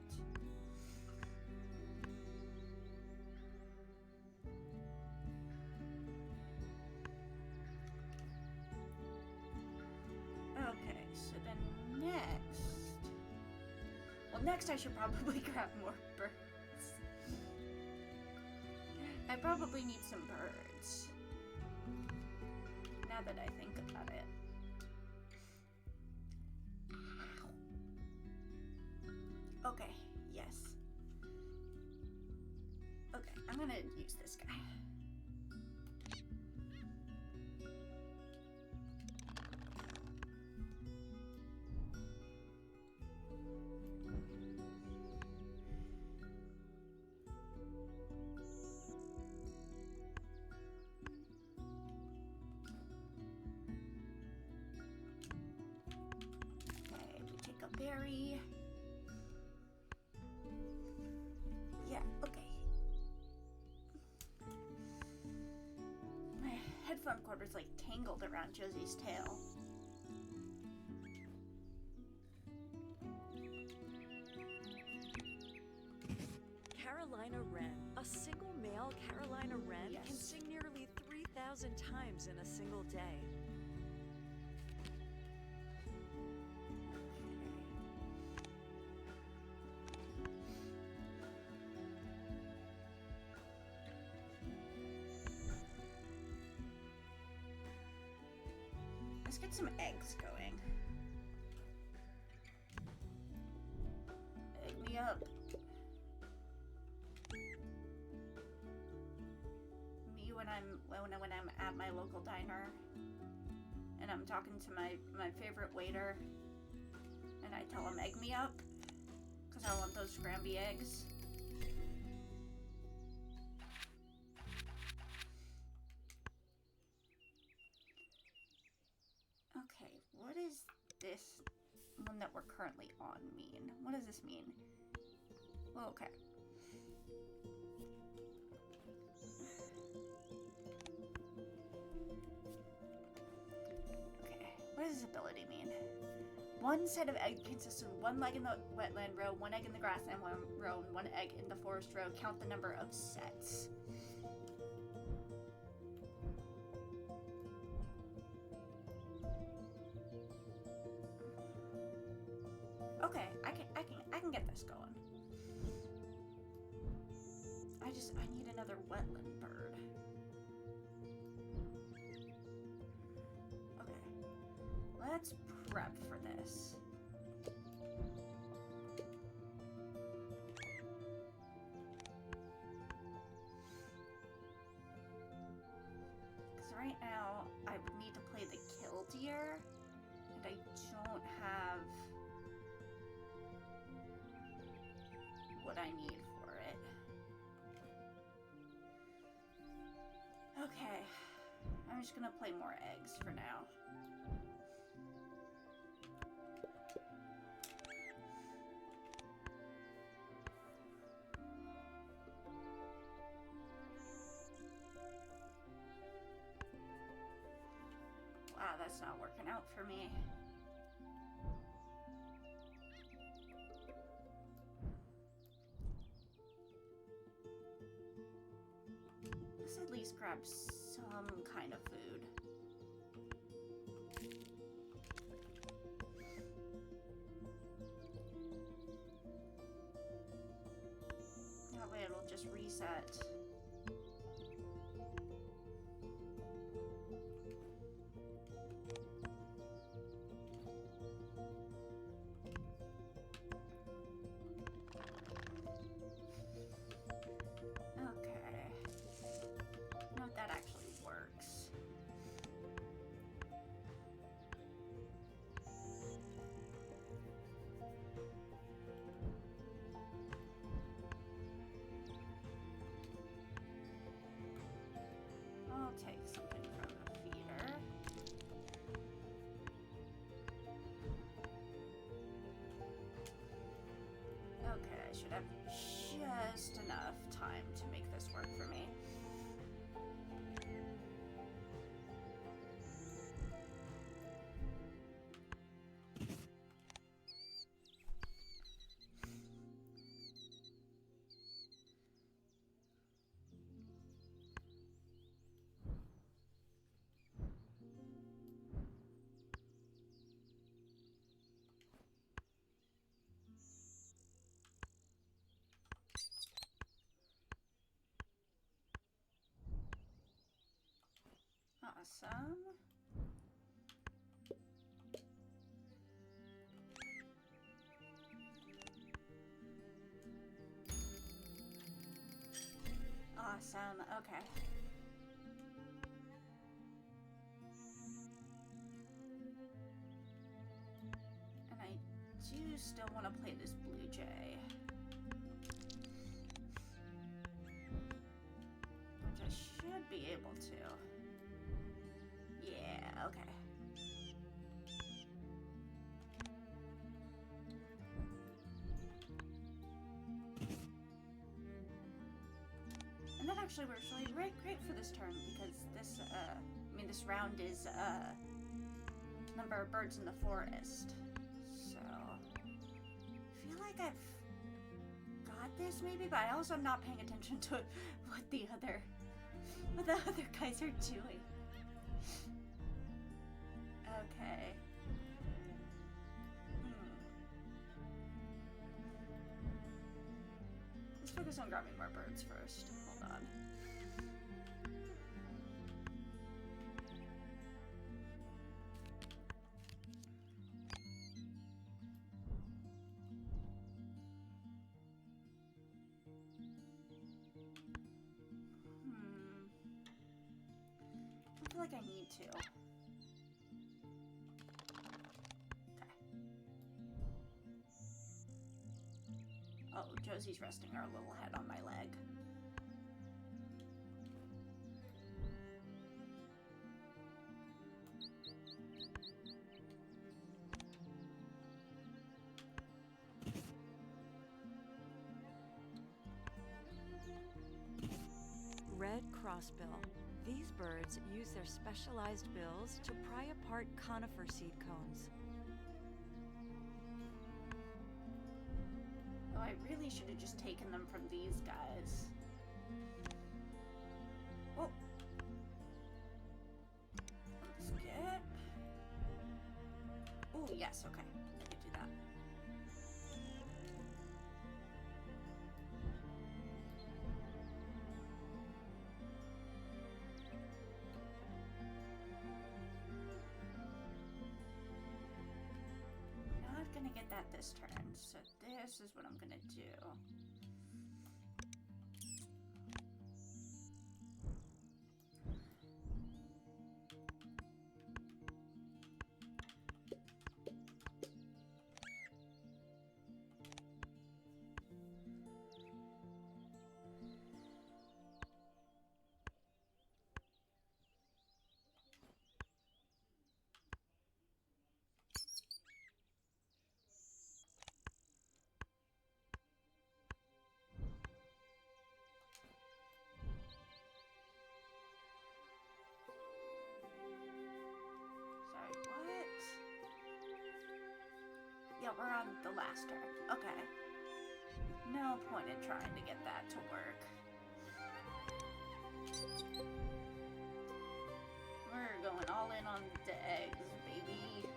Okay, so then next. Well, next I should probably grab more birds. I probably need some birds. Now that I think about it. Okay, yes. Okay, I'm gonna use this guy. Okay, we take a berry. Yeah, okay. My headphone cord is like tangled around Josie's tail. Carolina wren. A single male Carolina wren can Yes. sing nearly 3,000 times in a single day. Let's get some eggs going. Egg me up. Me when I'm at my local diner and I'm talking to my favorite waiter and I tell him egg me up because I want those scramby eggs. Okay, what does this one that we're currently on mean? What does this mean? Well, okay. Okay, what does this ability mean? One set of egg consists of one leg in the wetland row, one egg in the grassland row, and one egg in the forest row. Count the number of sets. Okay, I can get this going. I need another wetland bird. Okay. Let's prep for this. Because right now, I would need to play the killdeer, and I don't have what I need for it. Okay, I'm just gonna play more eggs for now. Wow, that's not working out for me. Let's at least grab some kind of food. That way it'll just reset. Take something from the feeder. Okay, I should have just enough time to make this work for me. Awesome. Awesome. Okay. And I do still want to play this blue jay. Which I should be able to. Yeah, okay. And that actually works really great for this turn because this, this round is, number of birds in the forest. So, I feel like I've got this maybe, but I also am not paying attention to what the other guys are doing. Okay. Let's focus on grabbing more birds first. Hold on. I feel like I need to. Oh, Josie's resting her little head on my leg. Red crossbill. These birds use their specialized bills to pry apart conifer seed cones. Oh, I really should have just taken them from these guys. Oh. Let's get... Oh, yes, okay. I could do that. Not gonna get that this turn, so this is what I'm gonna do. we're on the last turn. Okay. No point in trying to get that to work. We're going all in on the eggs, baby.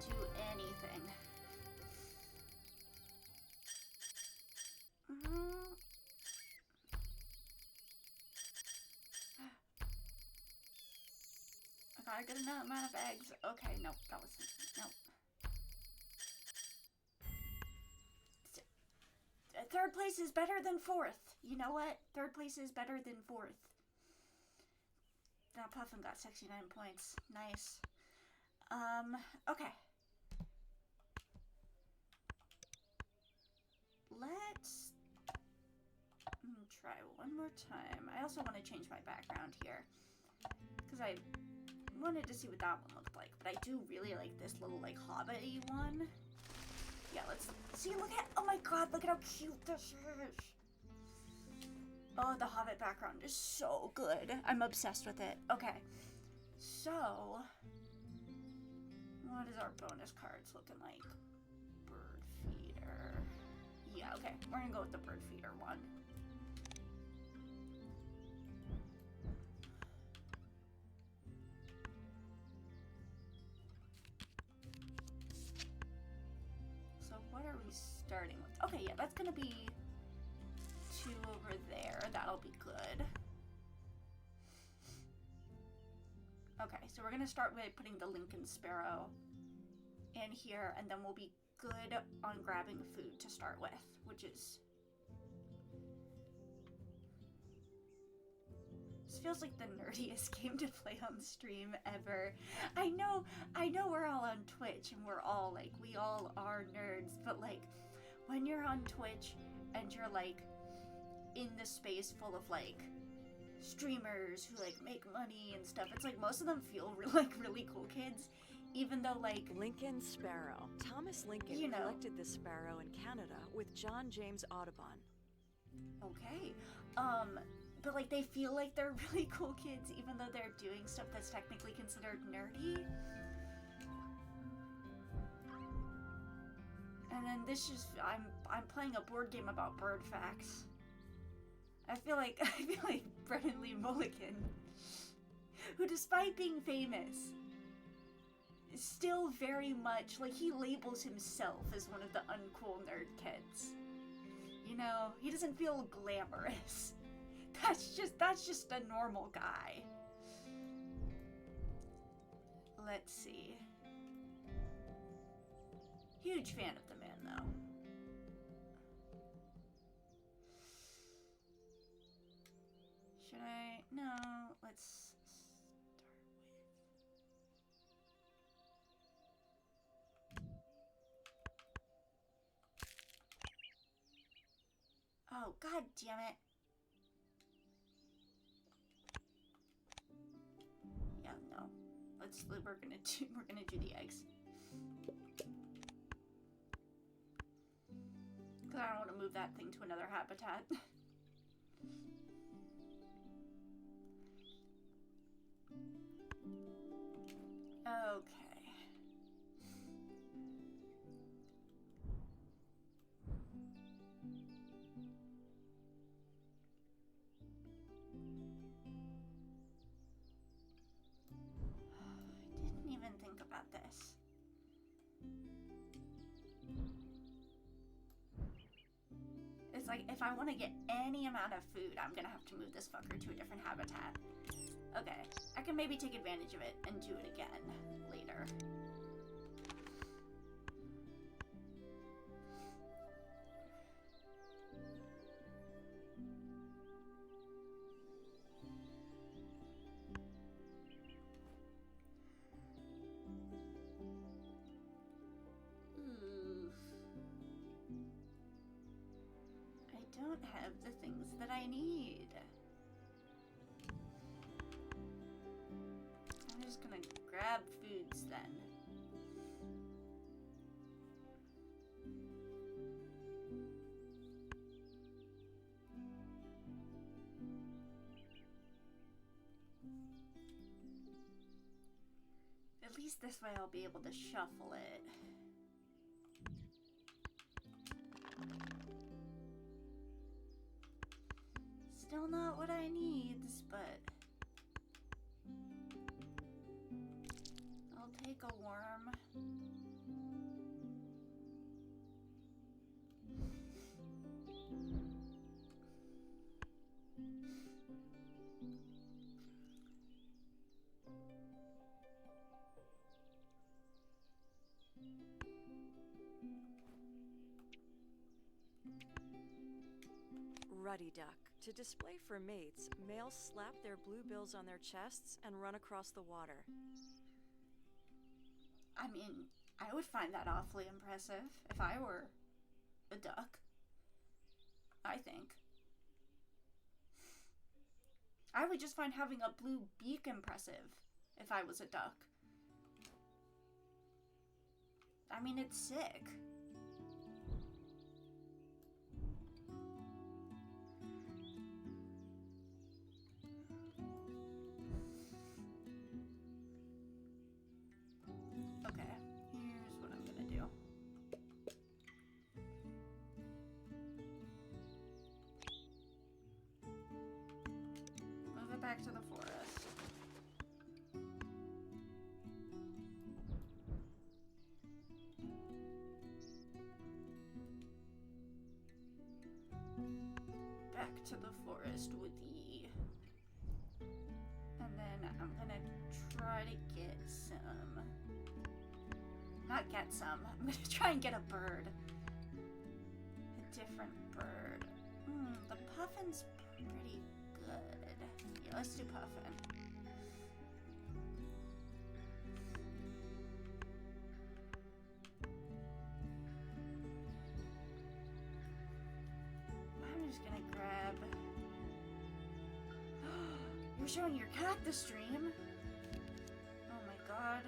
Do anything. I got a good amount of eggs. Okay, nope, that wasn't. Nope. Third place is better than fourth. You know what? Third place is better than fourth. That Puffin got 69 points. Nice. Okay. Let's try one more time. I also want to change my background here because I wanted to see what that one looked like, but I do really like this little like hobbit-y one. Yeah, let's see. Look at, oh my god, look at how cute this is. Oh, the hobbit background is so good. I'm obsessed with it. Okay, so what is our bonus cards looking like? Bird feeder. Yeah, okay, we're gonna go with the bird feeder one. So what are we starting with? Okay, yeah, that's gonna be 2 over there. That'll be good. Okay, so we're gonna start with putting the Lincoln Sparrow in here, and then we'll be good on grabbing food to start with, which is... This feels like the nerdiest game to play on stream ever. I know we're all on Twitch, and we're all, like, we all are nerds, but, like, when you're on Twitch, and you're, like, in the space full of, like, streamers who, like, make money and stuff, it's like, most of them feel really cool kids. Even though, like... Lincoln Sparrow. Thomas Lincoln collected this sparrow in Canada with John James Audubon. Okay. But, like, they feel like they're really cool kids, even though they're doing stuff that's technically considered nerdy. And then this just... I'm playing a board game about bird facts. I feel like Brennan Lee Mulligan, who, despite being famous, is still very much, like, he labels himself as one of the uncool nerd kids. You know, he doesn't feel glamorous. That's just a normal guy. Let's see. Huge fan of the man, though. Should I? No, let's start with... Oh, god damn it. Yeah, no. We're gonna do the eggs. Cause I don't want to move that thing to another habitat. Okay. I didn't even think about this. It's like, if I want to get any amount of food, I'm gonna have to move this fucker to a different habitat. Okay, I can maybe take advantage of it and do it again later. I don't have the things that I need. I'm just gonna grab foods then. At least this way I'll be able to shuffle it. Still not what I need, but I'll take a worm. Ruddy duck. To display for mates, males slap their blue bills on their chests and run across the water. I mean, I would find that awfully impressive if I were a duck. I think. I would just find having a blue beak impressive if I was a duck. I mean, it's sick. Okay, here's what I'm gonna do. Move it back to the forest. Back to the forest with ye. And then I'm gonna try to get some... Not get some. I'm gonna try and get a bird. A different bird. The puffin's pretty good. Yeah, let's do puffin. I'm just gonna grab... You're showing your cat the stream? Oh my god.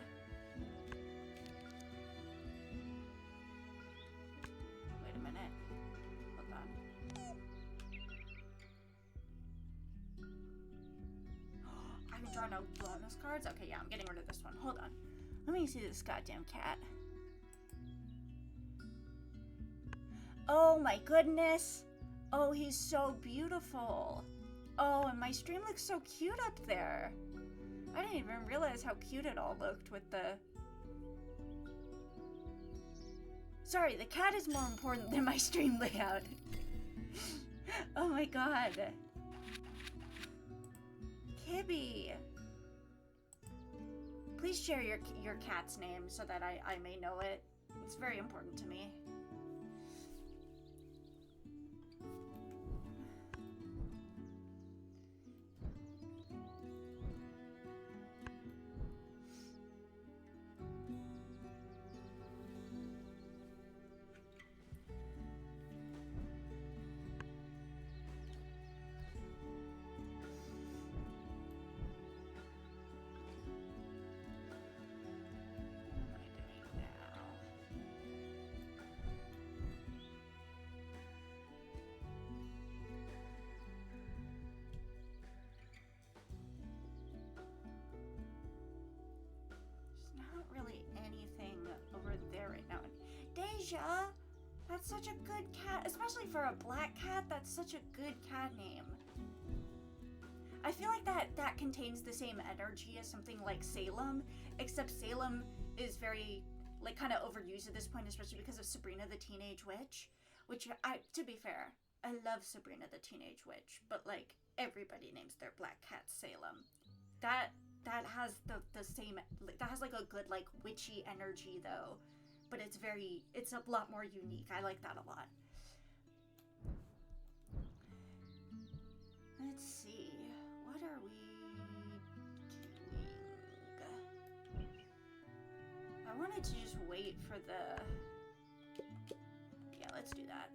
Wait a minute. Hold on. I can draw no bonus cards? Okay, yeah, I'm getting rid of this one. Hold on. Let me see this goddamn cat. Oh my goodness. Oh, he's so beautiful. Oh, and my stream looks so cute up there. I didn't even realize how cute it all looked with the... Sorry, the cat is more important than my stream layout. Oh my god. Kibby. Please share your cat's name so that I may know it. It's very important to me. Deja! That's such a good cat, especially for a black cat. That's such a good cat name. I feel like that contains the same energy as something like Salem, except Salem is very, like, kind of overused at this point, especially because of Sabrina the Teenage Witch, which, to be fair, I love Sabrina the Teenage Witch, but, like, everybody names their black cat Salem. That has the same, that has, like, a good, like, witchy energy, though. But it's a lot more unique. I like that a lot. Let's see. What are we doing? I wanted to just wait for the... Yeah, let's do that.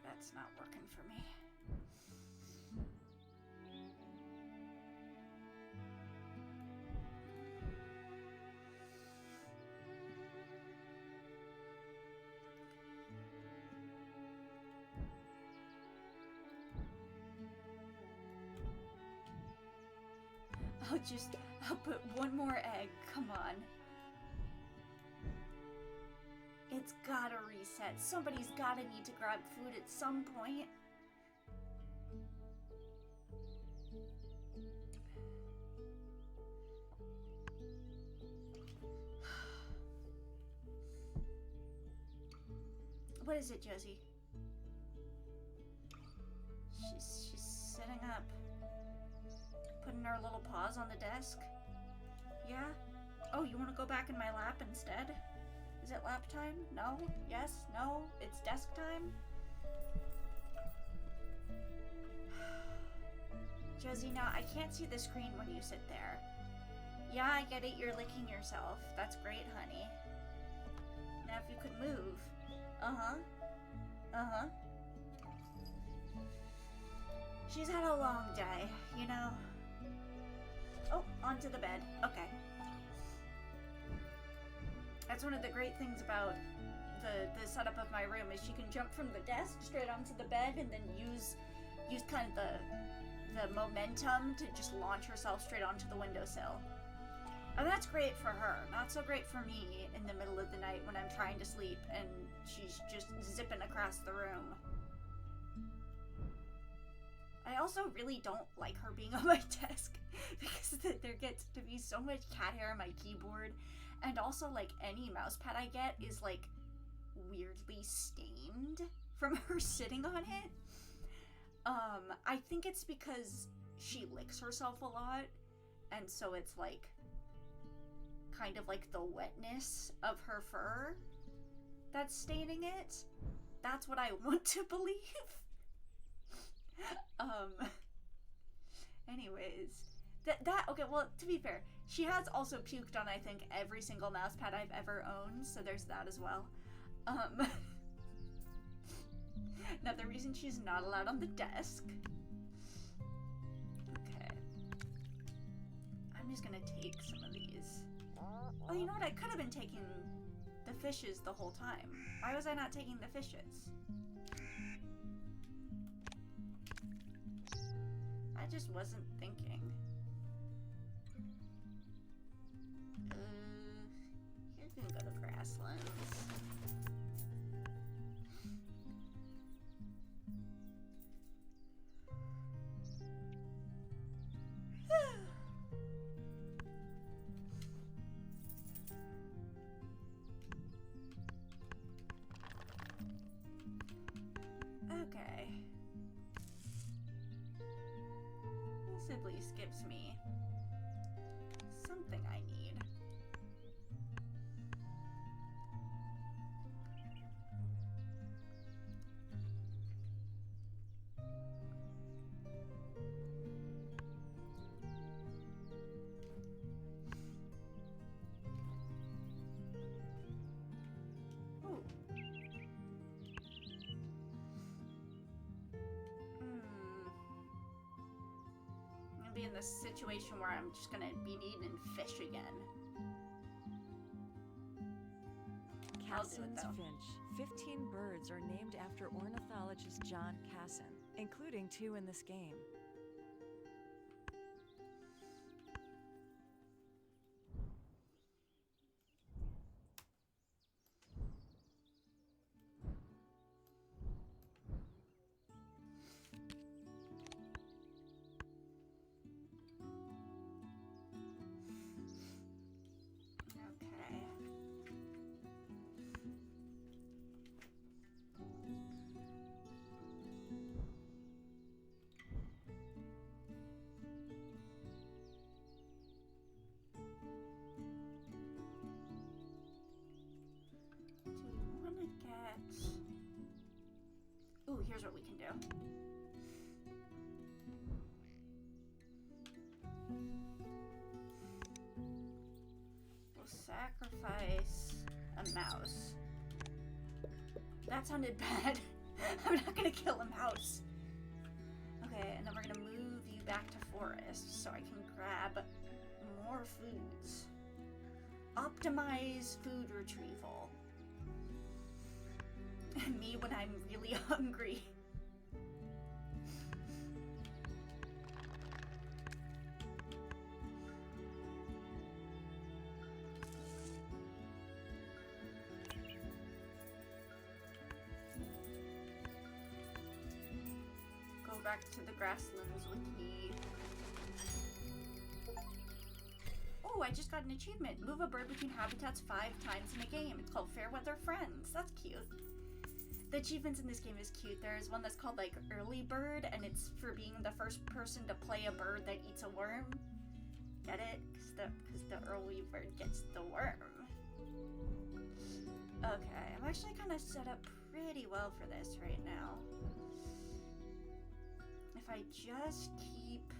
That's not working for me. I'll put one more egg, come on. It's gotta reset. Somebody's gotta need to grab food at some point. What is it, Josie? She's sitting up. Putting her little paws on the desk. Yeah? Oh, you want to go back in my lap instead? Is it lap time? No? Yes? No? It's desk time? Josie, now I can't see the screen when you sit there. Yeah, I get it, you're licking yourself. That's great, honey. Now if you could move. Uh-huh. Uh-huh. She's had a long day, you know. Oh, onto the bed. Okay. That's one of the great things about the setup of my room is she can jump from the desk straight onto the bed and then use kind of the momentum to just launch herself straight onto the windowsill. And that's great for her. Not so great for me in the middle of the night when I'm trying to sleep and she's just zipping across the room. I also really don't like her being on my desk because there gets to be so much cat hair on my keyboard, and also like any mouse pad I get is like weirdly stained from her sitting on it. I think it's because she licks herself a lot, and so it's like kind of like the wetness of her fur that's staining it. That's what I want to believe. Anyways, okay, well, to be fair, she has also puked on, I think, every single mouse pad I've ever owned, so there's that as well. Another reason she's not allowed on the desk. Okay. I'm just gonna take some of these. Oh, you know what? I could have been taking the fishes the whole time. Why was I not taking the fishes? I just wasn't thinking. You can go to grasslands. Okay. This at least gives me something I need. Ooh. I'm gonna be in this situation where I'm just gonna be needing fish again. I'll do it, Cassin's though. finch. 15 birds are named after ornithologist John Cassin, including 2 in this game. Okay. Do we want to get... Ooh, here's what we can do. We'll sacrifice a mouse. That sounded bad. I'm not gonna kill a mouse. Okay, and then we're gonna move you back to forest so I can grab more foods. Optimize food retrieval. Me when I'm really hungry. Go back to the grasslands with me. Oh, I just got an achievement. Move a bird between habitats 5 times in a game. It's called Fairweather Friends. That's cute. The achievements in this game is cute. There's one that's called like Early Bird, and it's for being the first person to play a bird that eats a worm. Get it? Because the early bird gets the worm. Okay, I'm actually kind of set up pretty well for this right now. If I just keep...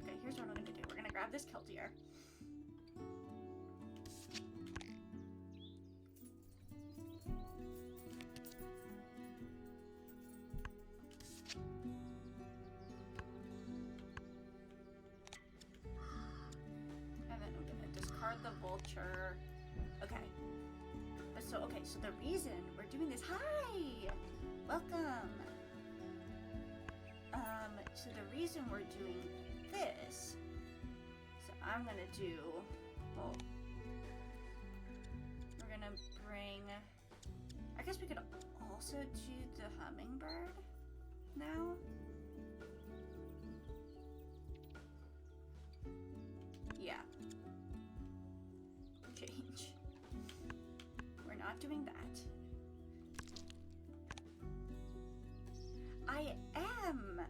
Okay, here's what I'm gonna do. We're gonna grab this kill deer. The vulture. Okay. But so the reason we're doing this, hi! Welcome. So the reason we're doing this, so I'm gonna do, well, we're gonna bring, I guess we could also do the hummingbird now. Yeah. Change. We're not doing that. I am.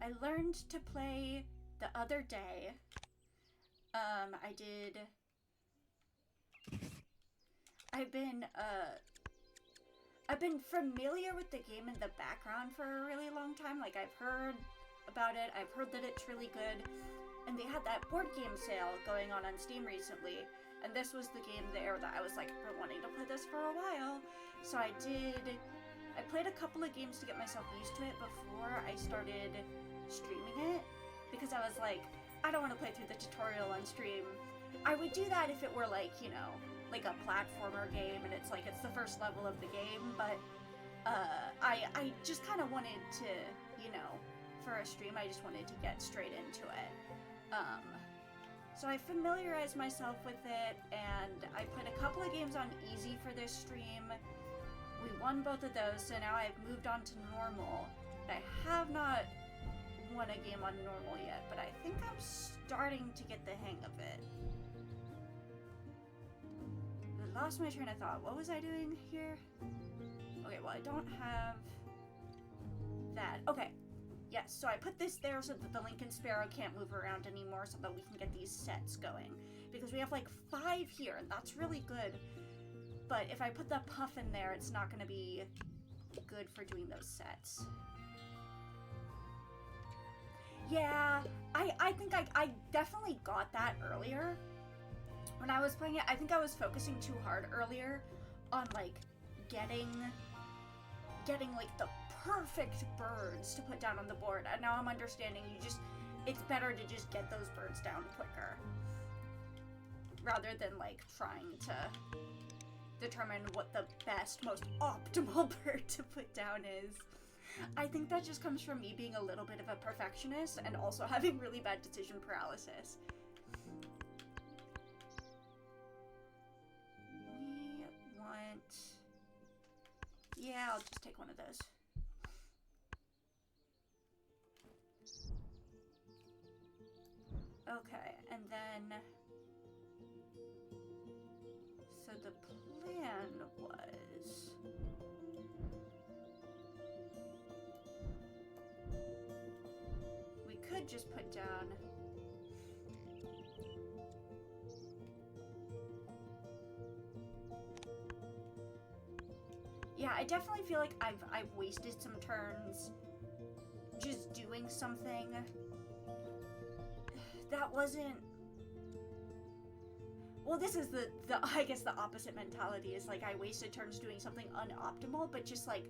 I learned to play the other day. I did. I've been familiar with the game in the background for a really long time. Like, I've heard about it. I've heard that it's really good. And they had that board game sale going on Steam recently. And this was the game there that I was like, I've been wanting to play this for a while. So I played a couple of games to get myself used to it before I started streaming it. Because I was like, I don't want to play through the tutorial on stream. I would do that if it were like, you know, like a platformer game and it's like, it's the first level of the game. But I just kind of wanted to, you know, for a stream, I just wanted to get straight into it. So I familiarized myself with it, and I played a couple of games on easy for this stream. We won both of those, so now I've moved on to normal. I have not won a game on normal yet, but I think I'm starting to get the hang of it. I lost my train of thought. What was I doing here? Okay, well, I don't have that. Okay. Yes, so I put this there so that the Lincoln Sparrow can't move around anymore so that we can get these sets going. Because we have like 5 here, and that's really good. But if I put the puff in there, it's not going to be good for doing those sets. Yeah, I think I definitely got that earlier. When I was playing it, I think I was focusing too hard earlier on like getting like the perfect birds to put down on the board, and now I'm understanding it's better to just get those birds down quicker rather than like trying to determine what the best, most optimal bird to put down is. I think that just comes from me being a little bit of a perfectionist and also having really bad decision paralysis. We want... Yeah, I'll just take one of those. Okay, and then... So the plan was... We could just put down... Yeah, I definitely feel like I've wasted some turns just doing something that wasn't... Well, this is the I guess the opposite mentality is like I wasted turns doing something unoptimal, but just like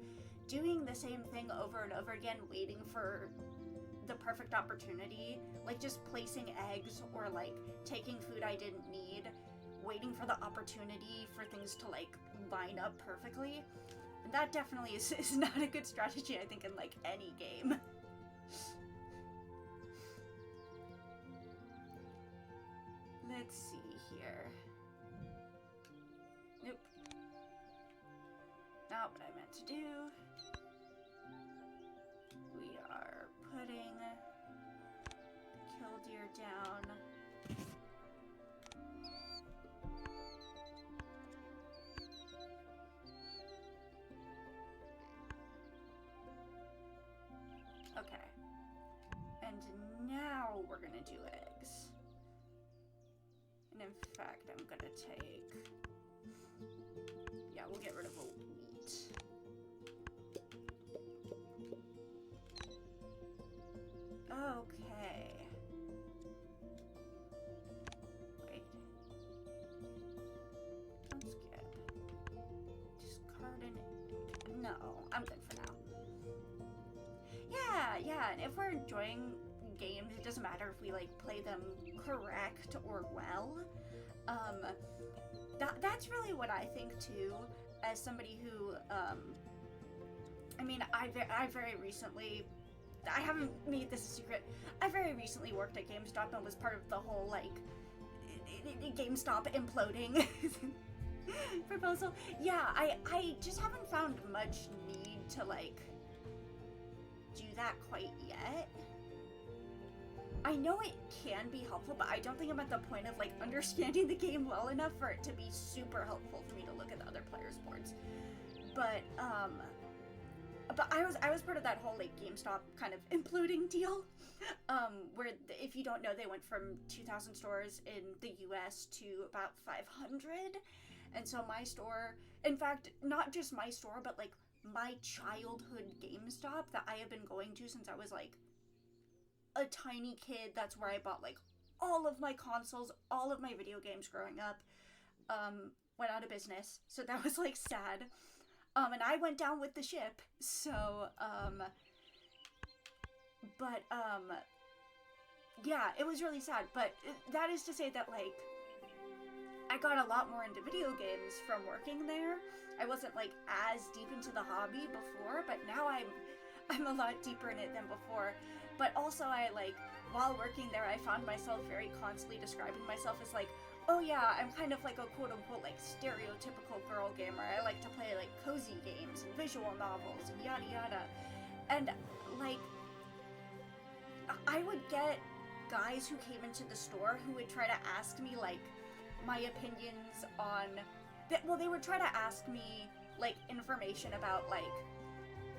doing the same thing over and over again, waiting for the perfect opportunity, like just placing eggs or like taking food I didn't need, waiting for the opportunity for things to like line up perfectly. And that definitely is not a good strategy, I think, in like any game. Let's see here. Nope. Not what I meant to do. We are putting the killdeer down. Okay. And now we're gonna do eggs. And in fact, I'm gonna take... Yeah, we'll get rid of old wheat. Okay. Wait. Don't skip. Discard an... No, I'm good for now. Yeah, and if we're enjoying games, it doesn't matter if we like play them correct or well. That's really what I think too, as somebody who, I mean, I very recently, I haven't made this a secret, I very recently worked at GameStop and was part of the whole, like, GameStop imploding proposal. Yeah, I just haven't found much need to, like, do that quite yet. I know it can be helpful, but I don't think I'm at the point of like understanding the game well enough for it to be super helpful for me to look at the other players' boards. But I was part of that whole like GameStop kind of imploding deal, where if you don't know, they went from 2,000 stores in the U.S. to about 500, and so my store, in fact, not just my store, but like my childhood GameStop that I have been going to since I was like a tiny kid. That's where I bought like all of my consoles, all of my video games growing up, went out of business, so that was like sad, and I went down with the ship, so yeah, it was really sad, but that is to say that like I got a lot more into video games from working there. I wasn't like as deep into the hobby before, but now I'm a lot deeper in it than before. But also I like, while working there, I found myself very constantly describing myself as like, oh yeah, I'm kind of like a quote unquote like stereotypical girl gamer. I like to play like cozy games and visual novels and yada yada. And like, I would get guys who came into the store who would try to ask me like my opinions on, well, they would try to ask me like information about like,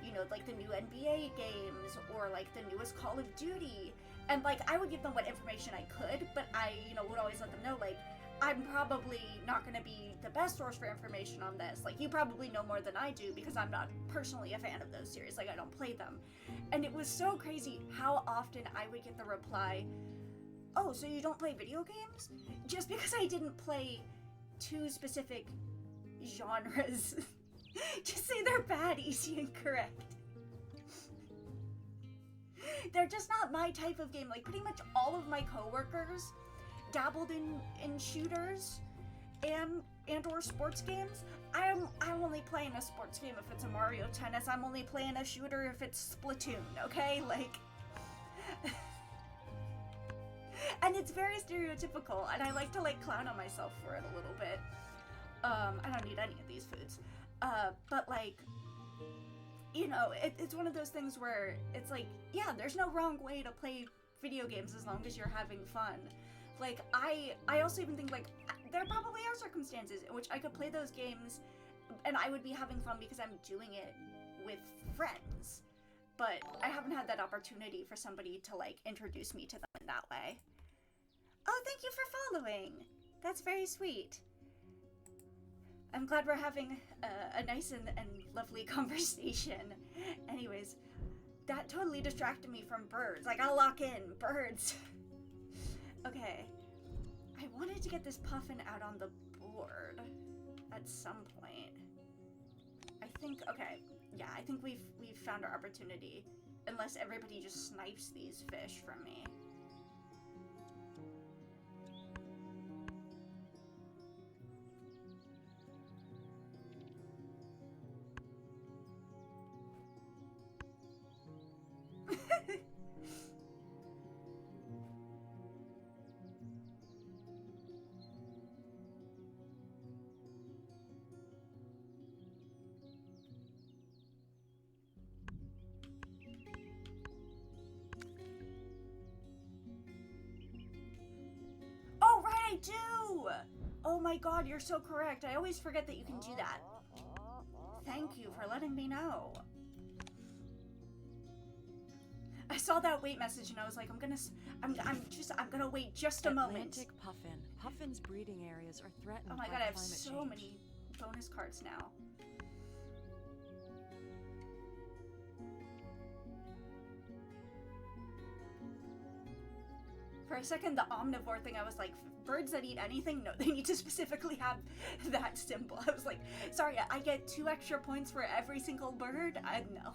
you know, like the new NBA games or like the newest Call of Duty, and like I would give them what information I could, but I, you know, would always let them know like I'm probably not going to be the best source for information on this. Like you probably know more than I do because I'm not personally a fan of those series. Like I don't play them. And it was so crazy how often I would get the reply, oh, so you don't play video games? Just because I didn't play two specific genres. Just say they're bad, easy, and correct. They're just not my type of game. Like, pretty much all of my coworkers dabbled in shooters and or sports games. I'm only playing a sports game if it's a Mario Tennis. I'm only playing a shooter if it's Splatoon, okay? Like... and it's very stereotypical, and I like to, like, clown on myself for it a little bit. I don't need any of these foods. But like, you know, it's one of those things where it's like, yeah, there's no wrong way to play video games as long as you're having fun. Like, I also even think like, there probably are circumstances in which I could play those games and I would be having fun because I'm doing it with friends. But I haven't had that opportunity for somebody to like introduce me to them in that way. Oh, thank you for following. That's very sweet. I'm glad we're having a nice and lovely conversation. Anyways, That totally distracted me from birds. I gotta lock in. Birds. Okay. I wanted to get this puffin out on the board at some point. I think, okay. Yeah, I think we've found our opportunity. Unless everybody just snipes these fish from me. Oh, right, I do! Oh my god, you're so correct. I always forget that you can do that. Thank you for letting me know. I saw that wait message and I was like, I'm gonna wait just a moment. Atlantic puffin. Puffin's breeding areas are threatened Oh my by god, I have climate so change. many bonus cards now. For a second, the omnivore thing, I was like, birds that eat anything? No, they need to specifically have that symbol. I was like, sorry, I get 2 extra points for every single bird? No.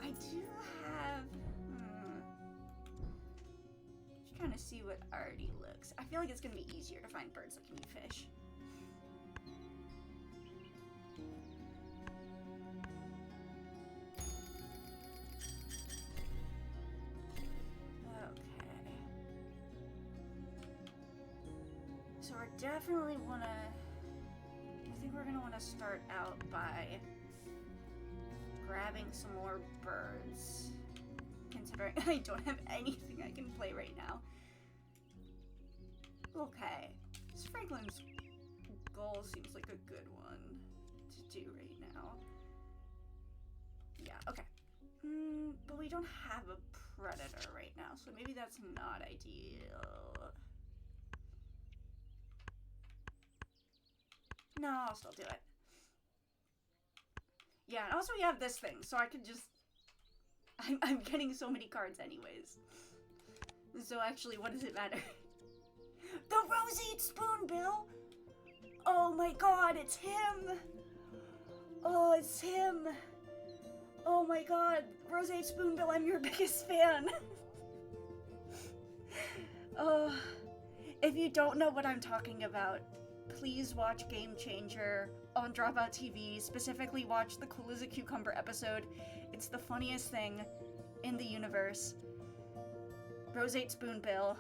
I do have... Just trying to see what already looks. I feel like it's going to be easier to find birds that can eat fish. So we're definitely wanna... I think we're gonna wanna start out by grabbing some more birds. Considering I don't have anything I can play right now. Okay. So Franklin's goal seems like a good one to do right now. Yeah, okay. But we don't have a predator right now, so maybe that's not ideal. No, I'll still do it. Yeah, and also we have this thing, so I could just... I'm getting so many cards anyways. So actually, what does it matter? The roseate spoonbill! Oh my god, it's him! Oh, it's him! Oh my god, roseate spoonbill, I'm your biggest fan! If you don't know what I'm talking about, please watch Game Changer on Dropout TV. Specifically watch the Cool as a Cucumber episode. It's the funniest thing in the universe. Roseate spoonbill.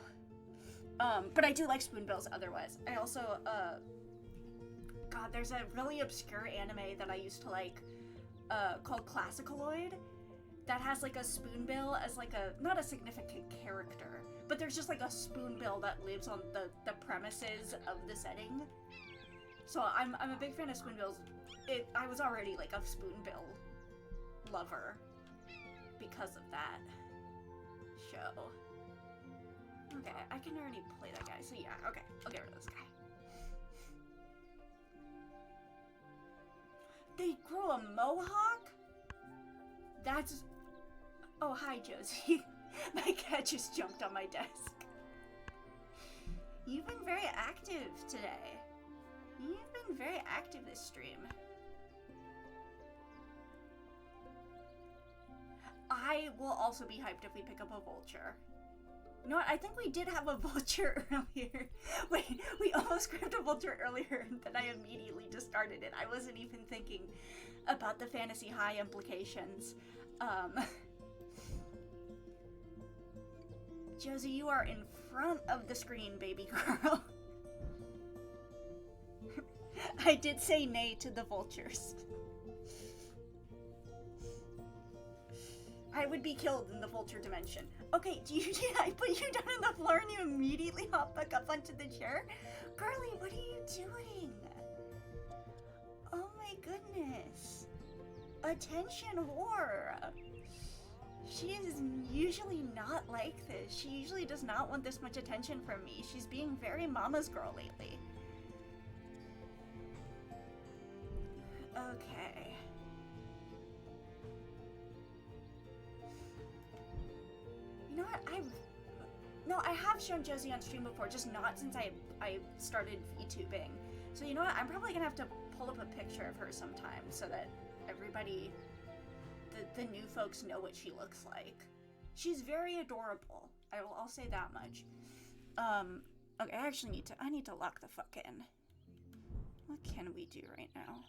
But I do like spoonbills otherwise. I also, God, there's a really obscure anime that I used to like, called Classicaloid, that has like a spoonbill as like not a significant character, but there's just like a spoonbill that lives on the premises of the setting. So I'm a big fan of spoonbills. I was already like a spoonbill lover because of that show. Okay, I can already play that guy, so yeah, okay, I'll get rid of this guy. They grew a mohawk? That's... Oh, hi, Josie. My cat just jumped on my desk. You've been very active today. You've been very active this stream. I will also be hyped if we pick up a vulture. You know what? I think we did have a vulture earlier. Wait, we almost grabbed a vulture earlier, and then I immediately discarded it. I wasn't even thinking about the Fantasy High implications. Josie, you are in front of the screen, baby girl. I did say nay to the vultures. I would be killed in the vulture dimension. Okay, did I put you down on the floor and you immediately hop back up onto the chair? Girlie, what are you doing? Oh my goodness. Attention whore. She is usually not like this. She usually does not want this much attention from me. She's being very mama's girl lately. Okay. what? No, I have shown Josie on stream before, just not since I started VTubing. So you know what? I'm probably gonna have to pull up a picture of her sometime so that everybody, the new folks, know what she looks like. She's very adorable. I'll say that much. Okay, I need to lock the fuck in. What can we do right now?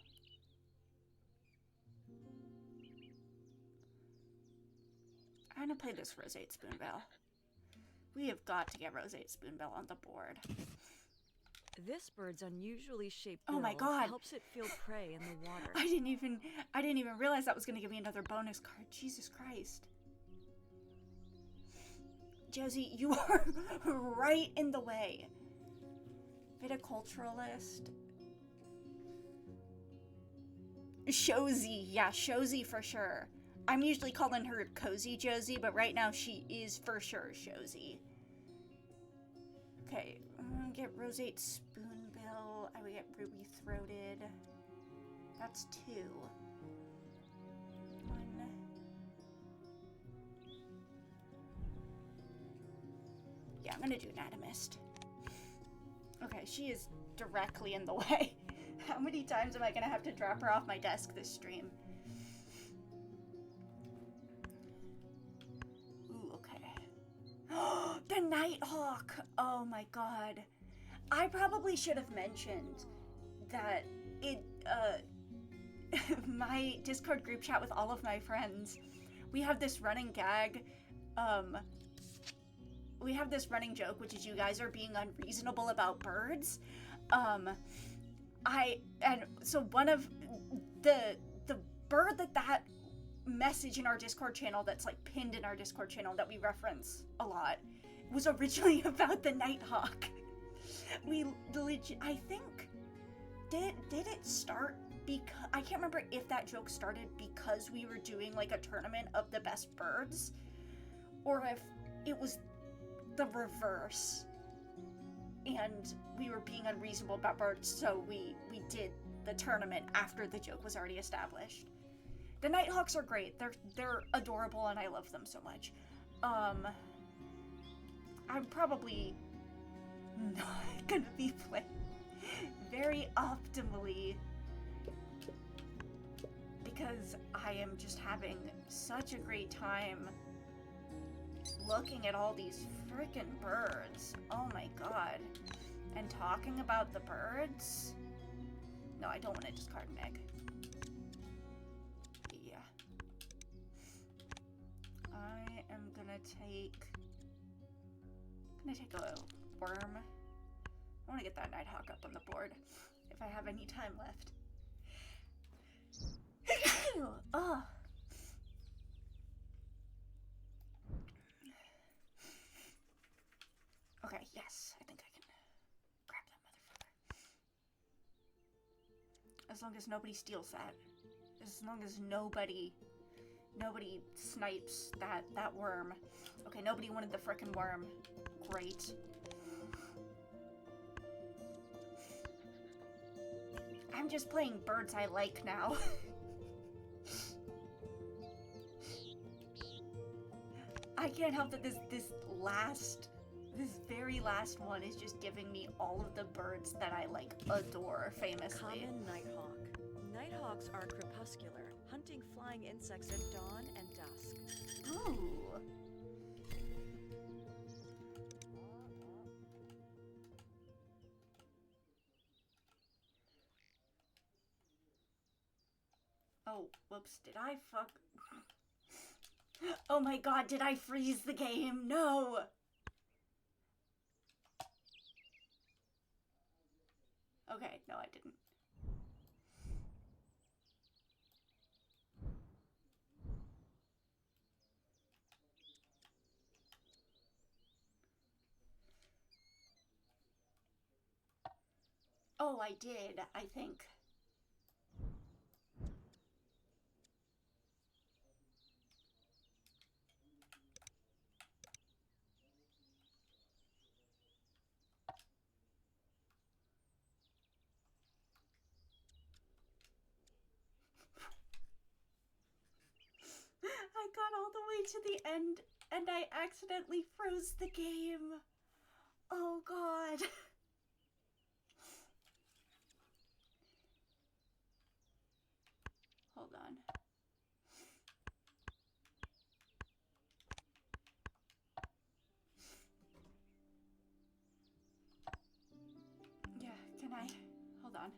I'm gonna play this Roseate Spoonbill. We have got to get Roseate Spoonbill on the board. This bird's unusually shaped Oh my bill god. helps it feel prey in the water. I didn't even realize that was gonna give me another bonus card. Jesus Christ. Josie, you are right in the way. Viticulturalist. Shozy, yeah, Shozy for sure. I'm usually calling her Cozy Josie, but right now she is for sure Shozy. Okay, I'm gonna get Roseate Spoonbill. I would get Ruby Throated. That's 2. 1. Yeah, I'm gonna do Anatomist. Okay, she is directly in the way. How many times am I gonna have to drop her off my desk this stream? Ooh, okay. The Nighthawk! Oh my god. I probably should have mentioned that my Discord group chat with all of my friends, we have this running gag, we have this running joke, which is you guys are being unreasonable about birds. So one of the bird that message in our Discord channel that's like pinned in our Discord channel that we reference a lot was originally about the Nighthawk. I think, did it start because, I can't remember if that joke started because we were doing like a tournament of the best birds, or if it was the reverse and we were being unreasonable about birds, so we did the tournament after the joke was already established. The Nighthawks are great. They're adorable and I love them so much. I'm probably not gonna be playing very optimally because I am just having such a great time looking at all these freaking birds. Oh my god. And talking about the birds? No, I don't want to discard an egg. Yeah. I am gonna take a worm. I want to get that Nighthawk up on the board if I have any time left. Oh. Okay, yes, I think I can grab that motherfucker. As long as nobody steals that. As long as nobody snipes that worm. Okay, nobody wanted the frickin' worm. Great. I'm just playing birds I like now. I can't help that this very last one is just giving me all of the birds that I like adore famously. Common nighthawk. Nighthawks are crepuscular, hunting flying insects at dawn and dusk. Ooh. Oh, whoops, did I fuck? Oh my god, did I freeze the game? No! Okay, no I didn't. Oh, I did, I think. I got all the way to the end and I accidentally froze the game. Oh god. Hold on. Yeah, can I? Hold on.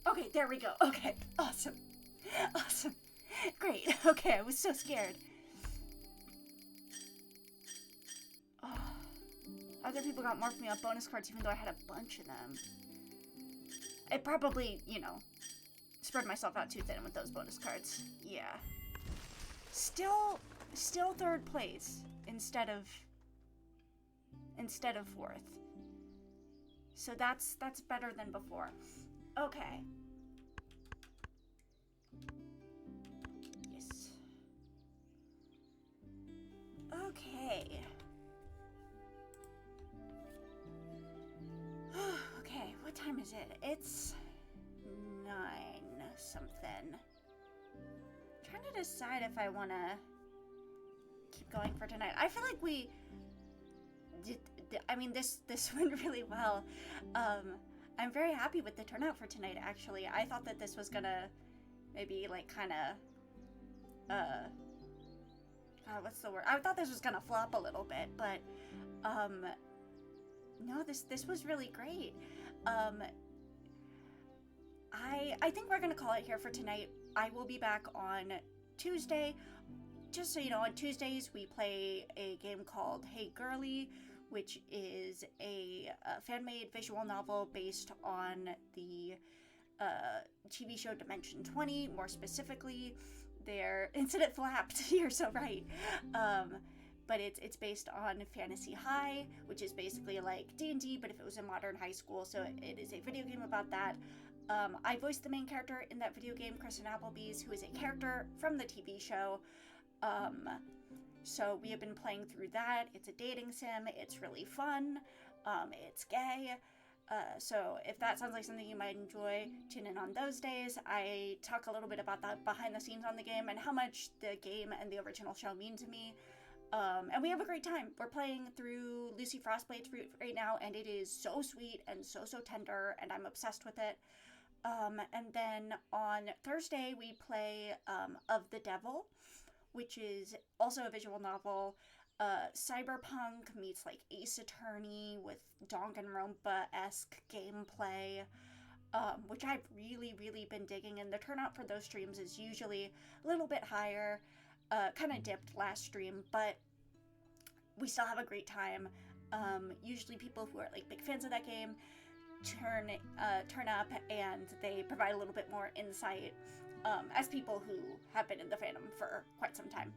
Okay, there we go. Okay, awesome. Awesome. Great. Okay, I was so scared. Oh. Other people got more for me on bonus cards even though I had a bunch of them. I probably, you know, spread myself out too thin with those bonus cards. Yeah. Still third place instead of fourth. So that's better than before. Okay. Yes. Okay. Okay, what time is it? It's 9 something. I'm trying to decide if I want to keep going for tonight. I feel like we did, I mean, this went really well. I'm very happy with the turnout for tonight, actually. I thought that this was gonna maybe, like, kind of, what's the word? I thought this was gonna flop a little bit, but, no, this was really great. I think we're gonna call it here for tonight. I will be back on Tuesday. Just so you know, on Tuesdays we play a game called Hey Girly, which is a fan-made visual novel based on the TV show Dimension 20, more specifically their Incident Flapped. You're so right. But it's based on Fantasy High, which is basically like D&D, but if it was a modern high school, so it is a video game about that. I voiced the main character in that video game, Kristen Applebee's, who is a character from the TV show. So we have been playing through that. It's a dating sim. It's really fun. It's gay. So if that sounds like something you might enjoy, tune in on those days. I talk a little bit about the behind the scenes on the game and how much the game and the original show mean to me. And we have a great time. We're playing through Lucy Frostblade's right now, and it is so sweet and so tender, and I'm obsessed with it. And then on Thursday, we play Of the Devil, which is also a visual novel. Cyberpunk meets like Ace Attorney with Danganronpa-esque gameplay, which I've really been digging, and the turnout for those streams is usually a little bit higher. Kind of dipped last stream, but we still have a great time. Usually people who are like big fans of that game turn up, and they provide a little bit more insight as people who have been in the fandom for quite some time.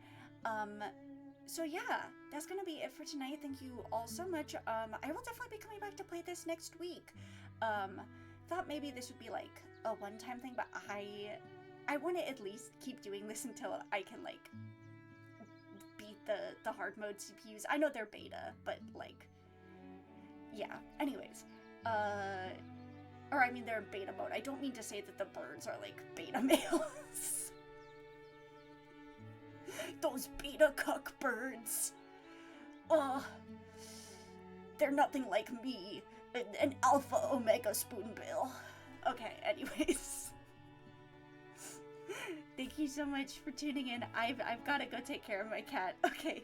So yeah, that's gonna be it for tonight. Thank you all so much. I will definitely be coming back to play this next week. Thought maybe this would be like a one-time thing, but I want to at least keep doing this until I can like beat the hard mode CPUs. I know they're beta, but like, yeah. Anyways, or I mean they're in beta mode. I don't mean to say that the birds are like beta males. Those beta cuck birds. They're nothing like me, an alpha omega spoonbill. Okay, anyways. Thank you so much for tuning in. I've got to go take care of my cat. Okay.